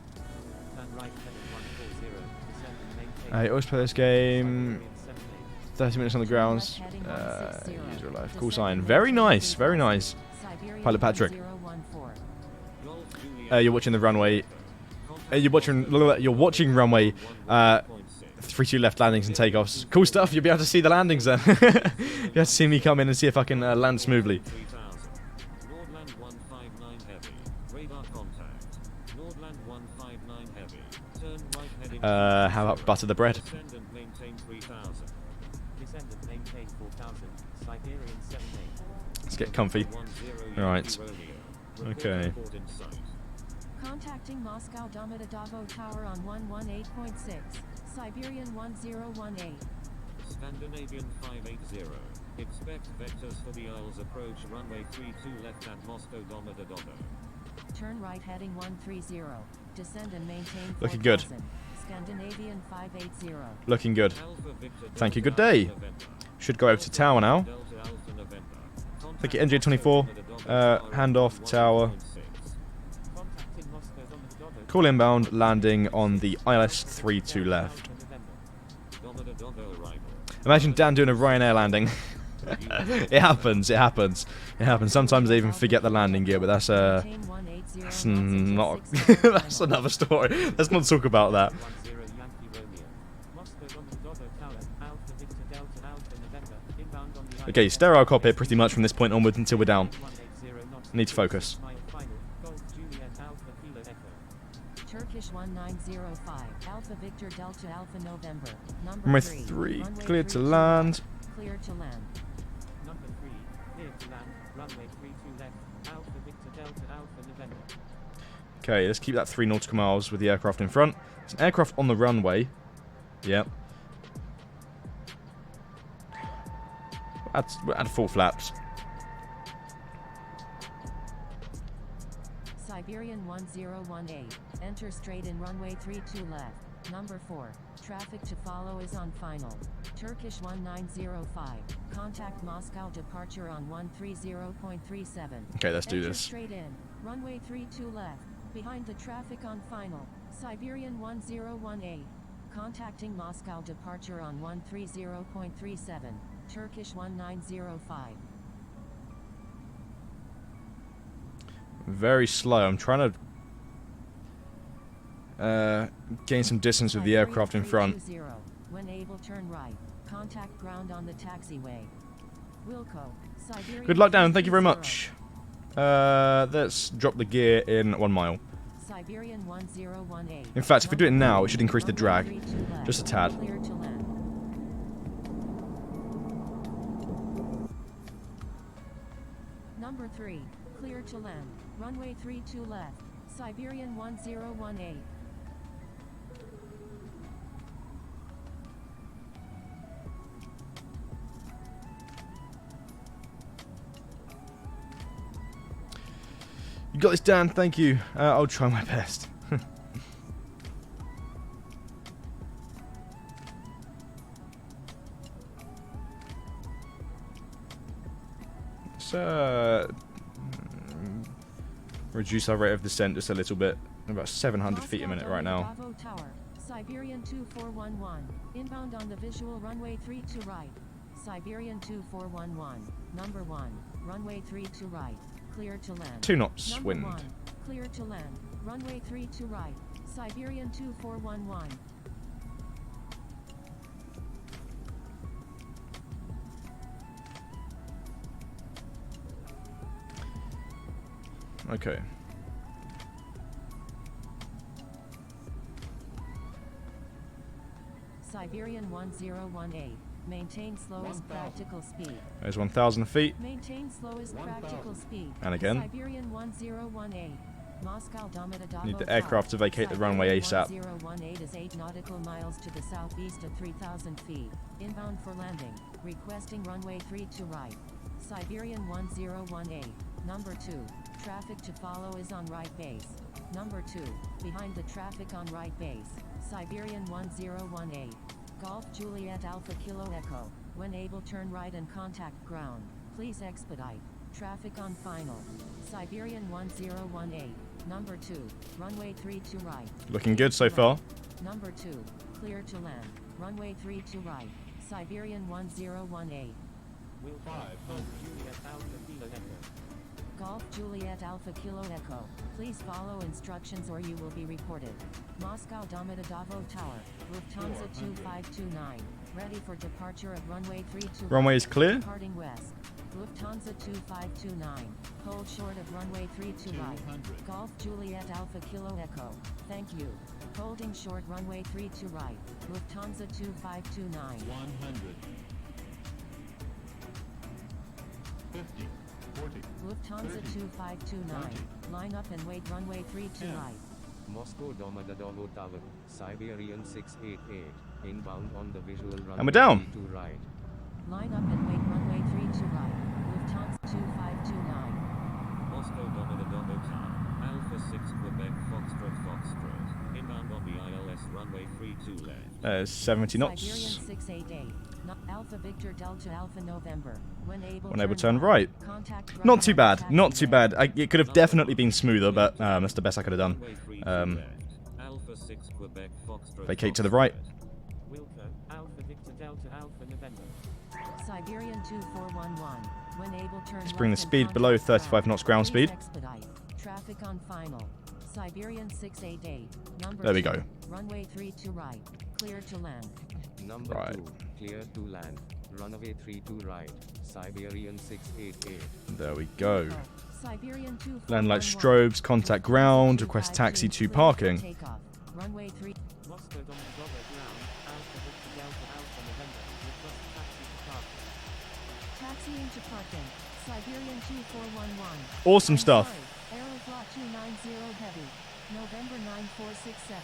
Speaker 4: Turn right heading 140. Descend and maintain.
Speaker 1: I always play this game.
Speaker 4: Siberian 78.
Speaker 1: 30 minutes on the grounds. User alive. Cool sign. Very nice. Very nice. Pilot Patrick.
Speaker 3: Golf Juliet.
Speaker 1: You're watching the runway. You're watching runway. 3-2 left landings and takeoffs. Cool stuff. You'll be able to see the landings then. You'll be able to see me come in and see if I can land smoothly.
Speaker 3: 3000. Nordland 159 heavy. Radar contact. Nordland 159 heavy. Turn right heading.
Speaker 1: How about butter the bread?
Speaker 3: Descend and maintain 3000.
Speaker 4: Descend and maintain 4000. Siberian 78.
Speaker 1: Let's get comfy.
Speaker 3: 10
Speaker 1: Right.
Speaker 3: Yankee Romeo.
Speaker 1: Okay.
Speaker 3: Report in sight.
Speaker 2: Contacting Moscow Domodedovo Tower on 118.6. Siberian 1018.
Speaker 3: Scandinavian 580. Expect vectors for the Isles approach runway 32 left at Moscow Domodedovo.
Speaker 2: Turn right heading 130. Descend and maintain 4000.
Speaker 1: Looking good.
Speaker 2: Scandinavian 580.
Speaker 1: Looking good.
Speaker 3: Alpha Victor
Speaker 1: Thank you. Good
Speaker 3: Delta
Speaker 1: day.
Speaker 3: Alpha November.
Speaker 1: Should go over to tower now.
Speaker 3: Delta Alpha November.
Speaker 1: Thank you, NJ24. Handoff, tower.
Speaker 4: Contacting Moscow Domodedovo.
Speaker 1: Call inbound, landing on the ILS 32 left.
Speaker 3: Domodedovo arrival.
Speaker 1: Imagine Dan doing a Ryanair landing. It happens, it happens. It happens. Sometimes they even forget the landing gear, but that's
Speaker 2: Maintain 180
Speaker 1: that's
Speaker 2: knots
Speaker 1: not
Speaker 2: into 60
Speaker 1: that's another story. Let's not talk about that.
Speaker 4: 10 Yankee Romeo. Moscow Domodedovo Tower. Alpha Victor Delta Alpha November. Inbound on the
Speaker 1: Okay, sterile cockpit pretty much from this point onwards until we're down.
Speaker 4: 180 knots.
Speaker 1: Need to focus.
Speaker 4: Smile final. Golf Juliet Alpha Kilo Echo.
Speaker 2: Turkish 1905. Alpha Victor Delta Alpha November.
Speaker 1: Runway
Speaker 2: Number 3.
Speaker 1: 3,
Speaker 2: Runway
Speaker 1: cleared to
Speaker 2: 32
Speaker 1: land.
Speaker 2: left. Clear to land.
Speaker 4: Number 3. Clear to land. Runway 32 left. Alpha Victor Delta Alpha November.
Speaker 1: Okay, let's keep that 3 nautical miles with the aircraft in front. There's an aircraft on the runway. Yep. We're at full flaps.
Speaker 2: Siberian 1018. Enter straight in runway 32 left. Number 4. Traffic to follow is on final. Turkish 1905. Contact Moscow departure on 130.37.
Speaker 1: Okay, let's do
Speaker 2: Enter
Speaker 1: this.
Speaker 2: straight in. Runway 32 left. Behind the traffic on final. Siberian 1018. Contacting Moscow departure on 130.37. Turkish 1905.
Speaker 1: Very slow. I'm trying to gain some distance with the
Speaker 2: Siberian
Speaker 1: aircraft in front.
Speaker 2: 320. When able, turn right. Contact ground on the taxiway. Wilco. Siberian
Speaker 1: Good luck, Dan. Thank you very
Speaker 2: 320.
Speaker 1: much. Let's drop the gear in 1 mile.
Speaker 2: Siberian 1018.
Speaker 1: In fact, if we do it now, it should increase the drag.
Speaker 2: Runway 32 left.
Speaker 1: Just a tad.
Speaker 2: Clear to land. Number 3. Clear to land. Runway 32 left. Siberian 1018.
Speaker 1: You got this, Dan. Thank you. I'll try my best. Let's reduce our rate of descent just a little bit. About 700 feet a minute right now.
Speaker 2: Bravo Tower. Siberian 2411. Inbound on the visual runway 3 to right. Siberian 2411. Number 1. Runway 3 to right. Clear to land.
Speaker 1: 2 knots
Speaker 2: Number
Speaker 1: wind.
Speaker 2: 1. Clear to land. Runway 3 to right. Siberian 2411.
Speaker 1: Okay.
Speaker 2: Siberian 101A. Maintain slowest practical speed.
Speaker 1: There's 1,000 feet.
Speaker 2: Maintain slowest practical speed.
Speaker 1: And again.
Speaker 2: Siberian 101A. Moscow Domodedovo
Speaker 1: Need the
Speaker 2: Tower.
Speaker 1: aircraft to vacate the runway ASAP.
Speaker 2: 1018 is 8 nautical miles to the southeast at 3,000 feet. Inbound for landing. Requesting runway 32 right. Siberian 101A. Number 2. Traffic to follow is on right base. Number 2. Behind the traffic on right base. Siberian 101A. Golf Juliet Alpha Kilo Echo. When able, turn right and contact ground. Please expedite. Traffic on final. Siberian 101A. Number 2. Runway 32 right.
Speaker 1: Looking good so far.
Speaker 2: Number 2. Clear to land. Runway 32 right. Siberian 101A.
Speaker 4: Will 5, Juliet Alpha Kilo Echo.
Speaker 2: Golf Juliet Alpha Kilo Echo. Please follow instructions or you will be reported. Moscow Domodedovo Tower. Lufthansa 2529. Ready for departure at runway 32.
Speaker 1: Runway is clear.
Speaker 2: Departing west. Lufthansa 2529. Hold short of runway 32 right. Golf Juliet Alpha Kilo Echo. Thank you. Holding short runway 32 right. Lufthansa 2529.
Speaker 7: 100. 50. 40.
Speaker 2: Lufthansa 2529. Line up and wait runway 32 right.
Speaker 5: Moscow Domodedovo Tower, Siberian 688, inbound on the visual runway.
Speaker 1: And we're down.
Speaker 5: 32 right.
Speaker 2: Line up and wait runway 32 right. Lufthansa 2529.
Speaker 3: Moscow Domodedovo Tower, Alpha 6 Quebec Foxtrot. Inbound on the ILS runway 32 left.
Speaker 1: 70 knots.
Speaker 2: Siberian 688. Alpha Victor Delta Alpha November. When able,
Speaker 1: Turn right.
Speaker 2: Contact
Speaker 1: Not too bad.
Speaker 2: contact
Speaker 1: Not too bad. It could have definitely been smoother, but that's the best I could have done.
Speaker 3: Runway 32 left. Alpha 6 Quebec Foxtrot.
Speaker 1: Vacate to the right.
Speaker 4: Wilco, Alpha Victor Delta Alpha November.
Speaker 2: Siberian 2411. When able, turn
Speaker 1: Let's bring the
Speaker 2: left and
Speaker 1: speed below
Speaker 2: contact
Speaker 1: 35 knots ground
Speaker 2: Please
Speaker 1: speed.
Speaker 2: expedite. Traffic on final. Siberian 688. Number
Speaker 1: There we
Speaker 2: 2.
Speaker 1: go.
Speaker 2: Runway 32 right. Clear to land.
Speaker 5: Number
Speaker 1: Right.
Speaker 5: 2, clear to land. Runway 32 right. Siberian 688.
Speaker 1: There we go.
Speaker 2: Siberian 2411.
Speaker 1: Land light strobes, contact ground, request taxi to parking.
Speaker 2: Takeoff. Runway 3.
Speaker 4: Moscow Domodedovo ground, Alpha Victor Delta Alpha November. Request taxi to park.
Speaker 2: Taxiing to parking. Siberian 2411.
Speaker 1: Awesome
Speaker 2: I'm
Speaker 1: stuff.
Speaker 2: sorry. Aeroflot 290 Heavy. November 9467.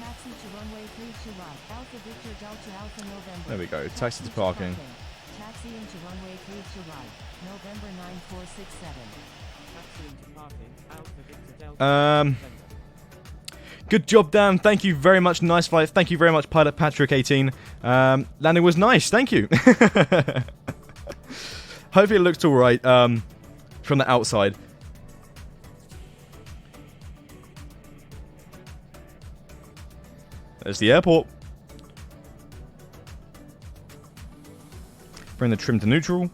Speaker 2: Taxi to runway 32 right. Alpha Victor Delta Alpha November.
Speaker 1: There we go. Taxi to parking.
Speaker 2: Taxiing to runway 32 right. November 9467.
Speaker 4: Taxiing to parking, Alpha Victor Delta
Speaker 1: Um,
Speaker 4: November.
Speaker 1: Good job, Dan. Thank you very much. Nice flight. Thank you very much, Pilot Patrick18. Landing was nice. Thank you. Hopefully it looks all right from the outside. There's the airport. Bring the trim to neutral.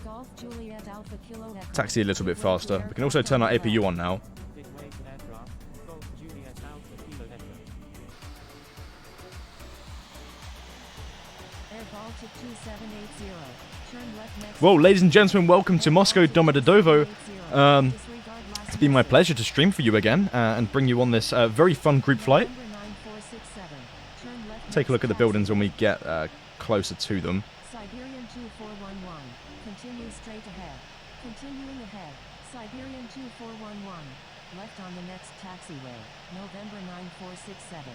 Speaker 2: Golf Juliet Alpha Kilo Echo.
Speaker 1: Taxi a little bit faster. We can also turn our APU on now.
Speaker 4: Big wave aircraft, Golf Juliet Alpha Kilo Echo.
Speaker 2: Air Baltic 2780. Turn left next.
Speaker 1: Well, ladies and gentlemen, welcome to Moscow Domodedovo. It's been my pleasure to stream for you again and bring you on this very fun group flight. Take a look at the buildings when we get closer to them.
Speaker 2: Siberian 2411. Continue straight ahead. Continuing ahead. Siberian 2411. Left on the next taxiway. November 9467.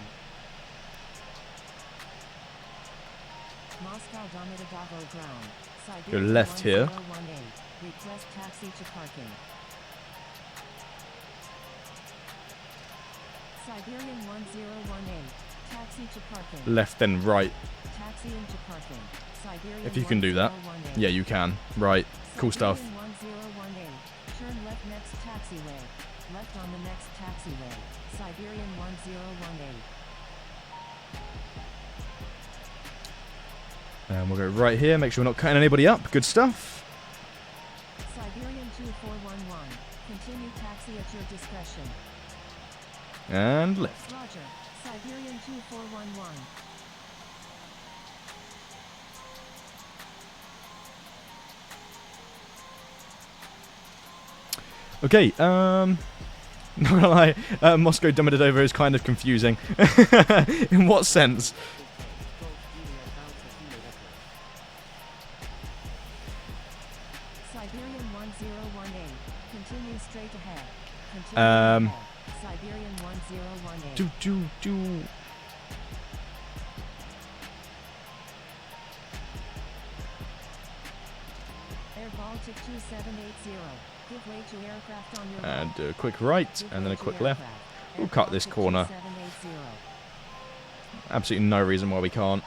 Speaker 2: Moscow Domodedovo ground.
Speaker 1: Go
Speaker 2: Siberian
Speaker 1: left here.
Speaker 2: 1018. Request taxi to parking. Siberian 1018. Taxi to parking.
Speaker 1: Left then right.
Speaker 2: Taxiing to parking. Siberian
Speaker 1: If you can do that.
Speaker 2: 1018.
Speaker 1: Yeah, you can. Right. Cool stuff.
Speaker 2: Siberian 1018. Turn left next taxiway. Left on the next taxiway. Siberian 1018.
Speaker 1: And we'll go right here. Make sure we're not cutting anybody up. Good stuff.
Speaker 2: Siberian 2411. Continue taxi at your discretion.
Speaker 1: And left.
Speaker 2: Roger. Siberian 2411.
Speaker 1: Okay, not gonna lie, Moscow Dominated Over is kind of confusing. In what sense?
Speaker 2: Siberian 1018. Continue straight ahead. Continue
Speaker 1: Um,
Speaker 2: ahead. Siberian 1018. Air Baltic 2780. Give way to aircraft on your
Speaker 1: And
Speaker 2: left.
Speaker 1: do a quick right,
Speaker 2: Give
Speaker 1: and then
Speaker 2: way
Speaker 1: a
Speaker 2: to
Speaker 1: quick left.
Speaker 2: aircraft.
Speaker 1: We'll
Speaker 2: Air
Speaker 1: cut this
Speaker 2: Baltic
Speaker 1: corner.
Speaker 2: 2780.
Speaker 1: Absolutely no reason why we can't.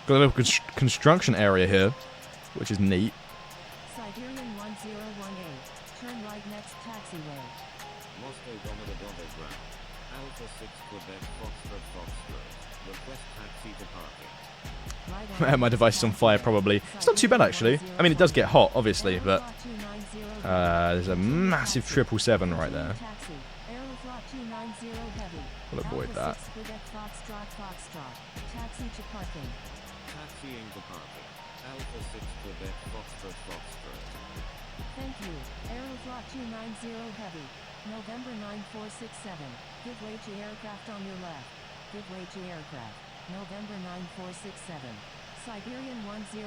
Speaker 1: Got a little construction area here, which is neat.
Speaker 2: Siberian 1018. Turn right next taxiway.
Speaker 3: Moscow Domodedovo ground. Alpha 6 Quebec Foxtrot. Request taxi to parking.
Speaker 2: Right on
Speaker 1: My device is on fire, probably. It's not too bad, actually. I mean, it does get hot, obviously, but there's a massive 777 right there.
Speaker 2: Taxi. Aeroflot 290 heavy.
Speaker 1: We'll avoid
Speaker 2: Alpha
Speaker 1: that.
Speaker 2: 6 Quebec Foxtrot. Taxi to parking.
Speaker 3: Taxiing to parking. Alpha 6 Quebec Foxtrot.
Speaker 2: Thank you. Aeroflot 290 heavy. November 9467. Give way to aircraft on your left. Give way to aircraft. November 9467. Siberian 1018.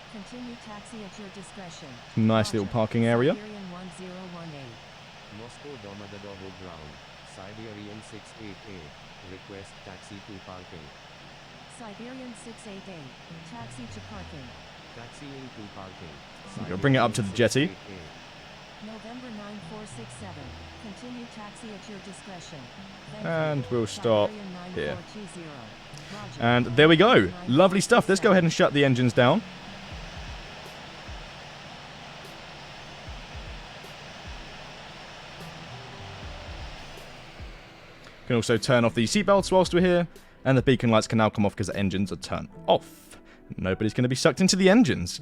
Speaker 2: Continue taxi at your discretion.
Speaker 1: Nice little
Speaker 2: Roger.
Speaker 1: parking area.
Speaker 2: Siberian 1018.
Speaker 5: Moscow Domodedovo ground. Siberian 68A. Request taxi to parking.
Speaker 2: Siberian 688. Taxi to parking.
Speaker 5: Taxiing to parking.
Speaker 1: We'll bring it up to the jetty.
Speaker 2: November 9467. Continue taxi at your discretion. Thank
Speaker 1: And
Speaker 2: you.
Speaker 1: we'll stop
Speaker 2: Siberian
Speaker 1: here.
Speaker 2: 9420. Roger.
Speaker 1: And there we go. Lovely stuff. Let's go ahead and shut the engines down. Can also turn off the seatbelts whilst we're here, and the beacon lights can now come off because the engines are turned off. Nobody's going to be sucked into the engines.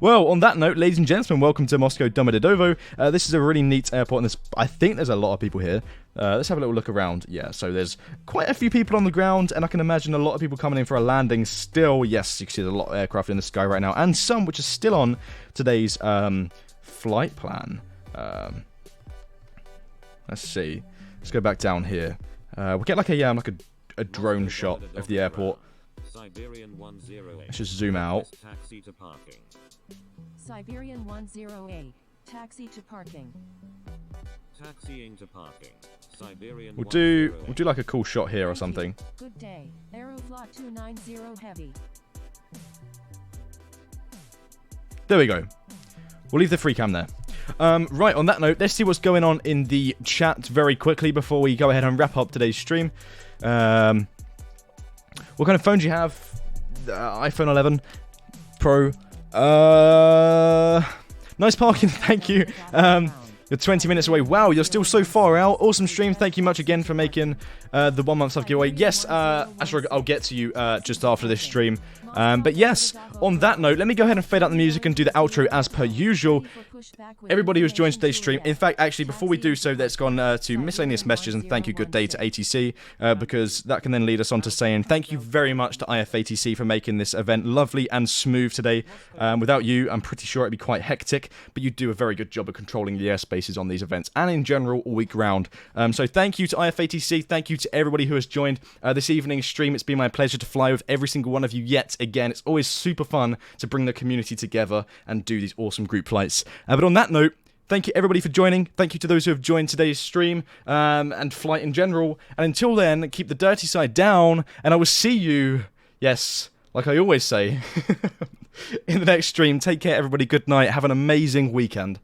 Speaker 1: Well, on that note, ladies and gentlemen, welcome to Moscow Domodedovo. This is a really neat airport, and I think there's a lot of people here. Let's have a little look around. Yeah, so there's quite a few people on the ground, and I can imagine a lot of people coming in for a landing still. Yes, you can see there's a lot of aircraft in the sky right now, and some which are still on today's flight plan. Let's see. Let's go back down here. We'll get like a drone shot of the airport.
Speaker 3: Siberian 108.
Speaker 1: Let's just zoom out.
Speaker 3: Taxi to parking.
Speaker 2: Siberian 108. Taxi to parking.
Speaker 3: Taxiing to parking. Siberian
Speaker 1: We'll do
Speaker 3: 108.
Speaker 1: like a cool shot here or
Speaker 2: Thank you.
Speaker 1: something.
Speaker 2: Good day. Aeroflot 290 heavy.
Speaker 1: There we go. We'll leave the free cam there. Right, on that note, let's see what's going on in the chat very quickly before we go ahead and wrap up today's stream. What kind of phone do you have? iPhone 11 Pro. Nice parking, thank you. You're 20 minutes away. Wow, you're still so far out. Awesome stream. Thank you much again for making the 1 month sub giveaway. Yes, Astro, I'll get to you just after this stream. But yes, on that note, let me go ahead and fade out the music and do the outro as per usual. Everybody who's joined today's stream. In fact, actually, before we do so, let's go on to miscellaneous messages and thank you, good day to ATC, because that can then lead us on to saying thank you very much to IFATC for making this event lovely and smooth today. Without you, I'm pretty sure it'd be quite hectic, but you do a very good job of controlling the airspaces on these events and in general all week round. So thank you to IFATC, thank you to everybody who has joined this evening's stream. It's been my pleasure to fly with every single one of you yet again. It's always super fun to bring the community together and do these awesome group flights. But on that note, thank you everybody for joining. Thank you to those who have joined today's stream and flight in general. And until then, keep the dirty side down, and I will see you, yes, like I always say, in the next stream. Take care, everybody. Good night. Have an amazing weekend.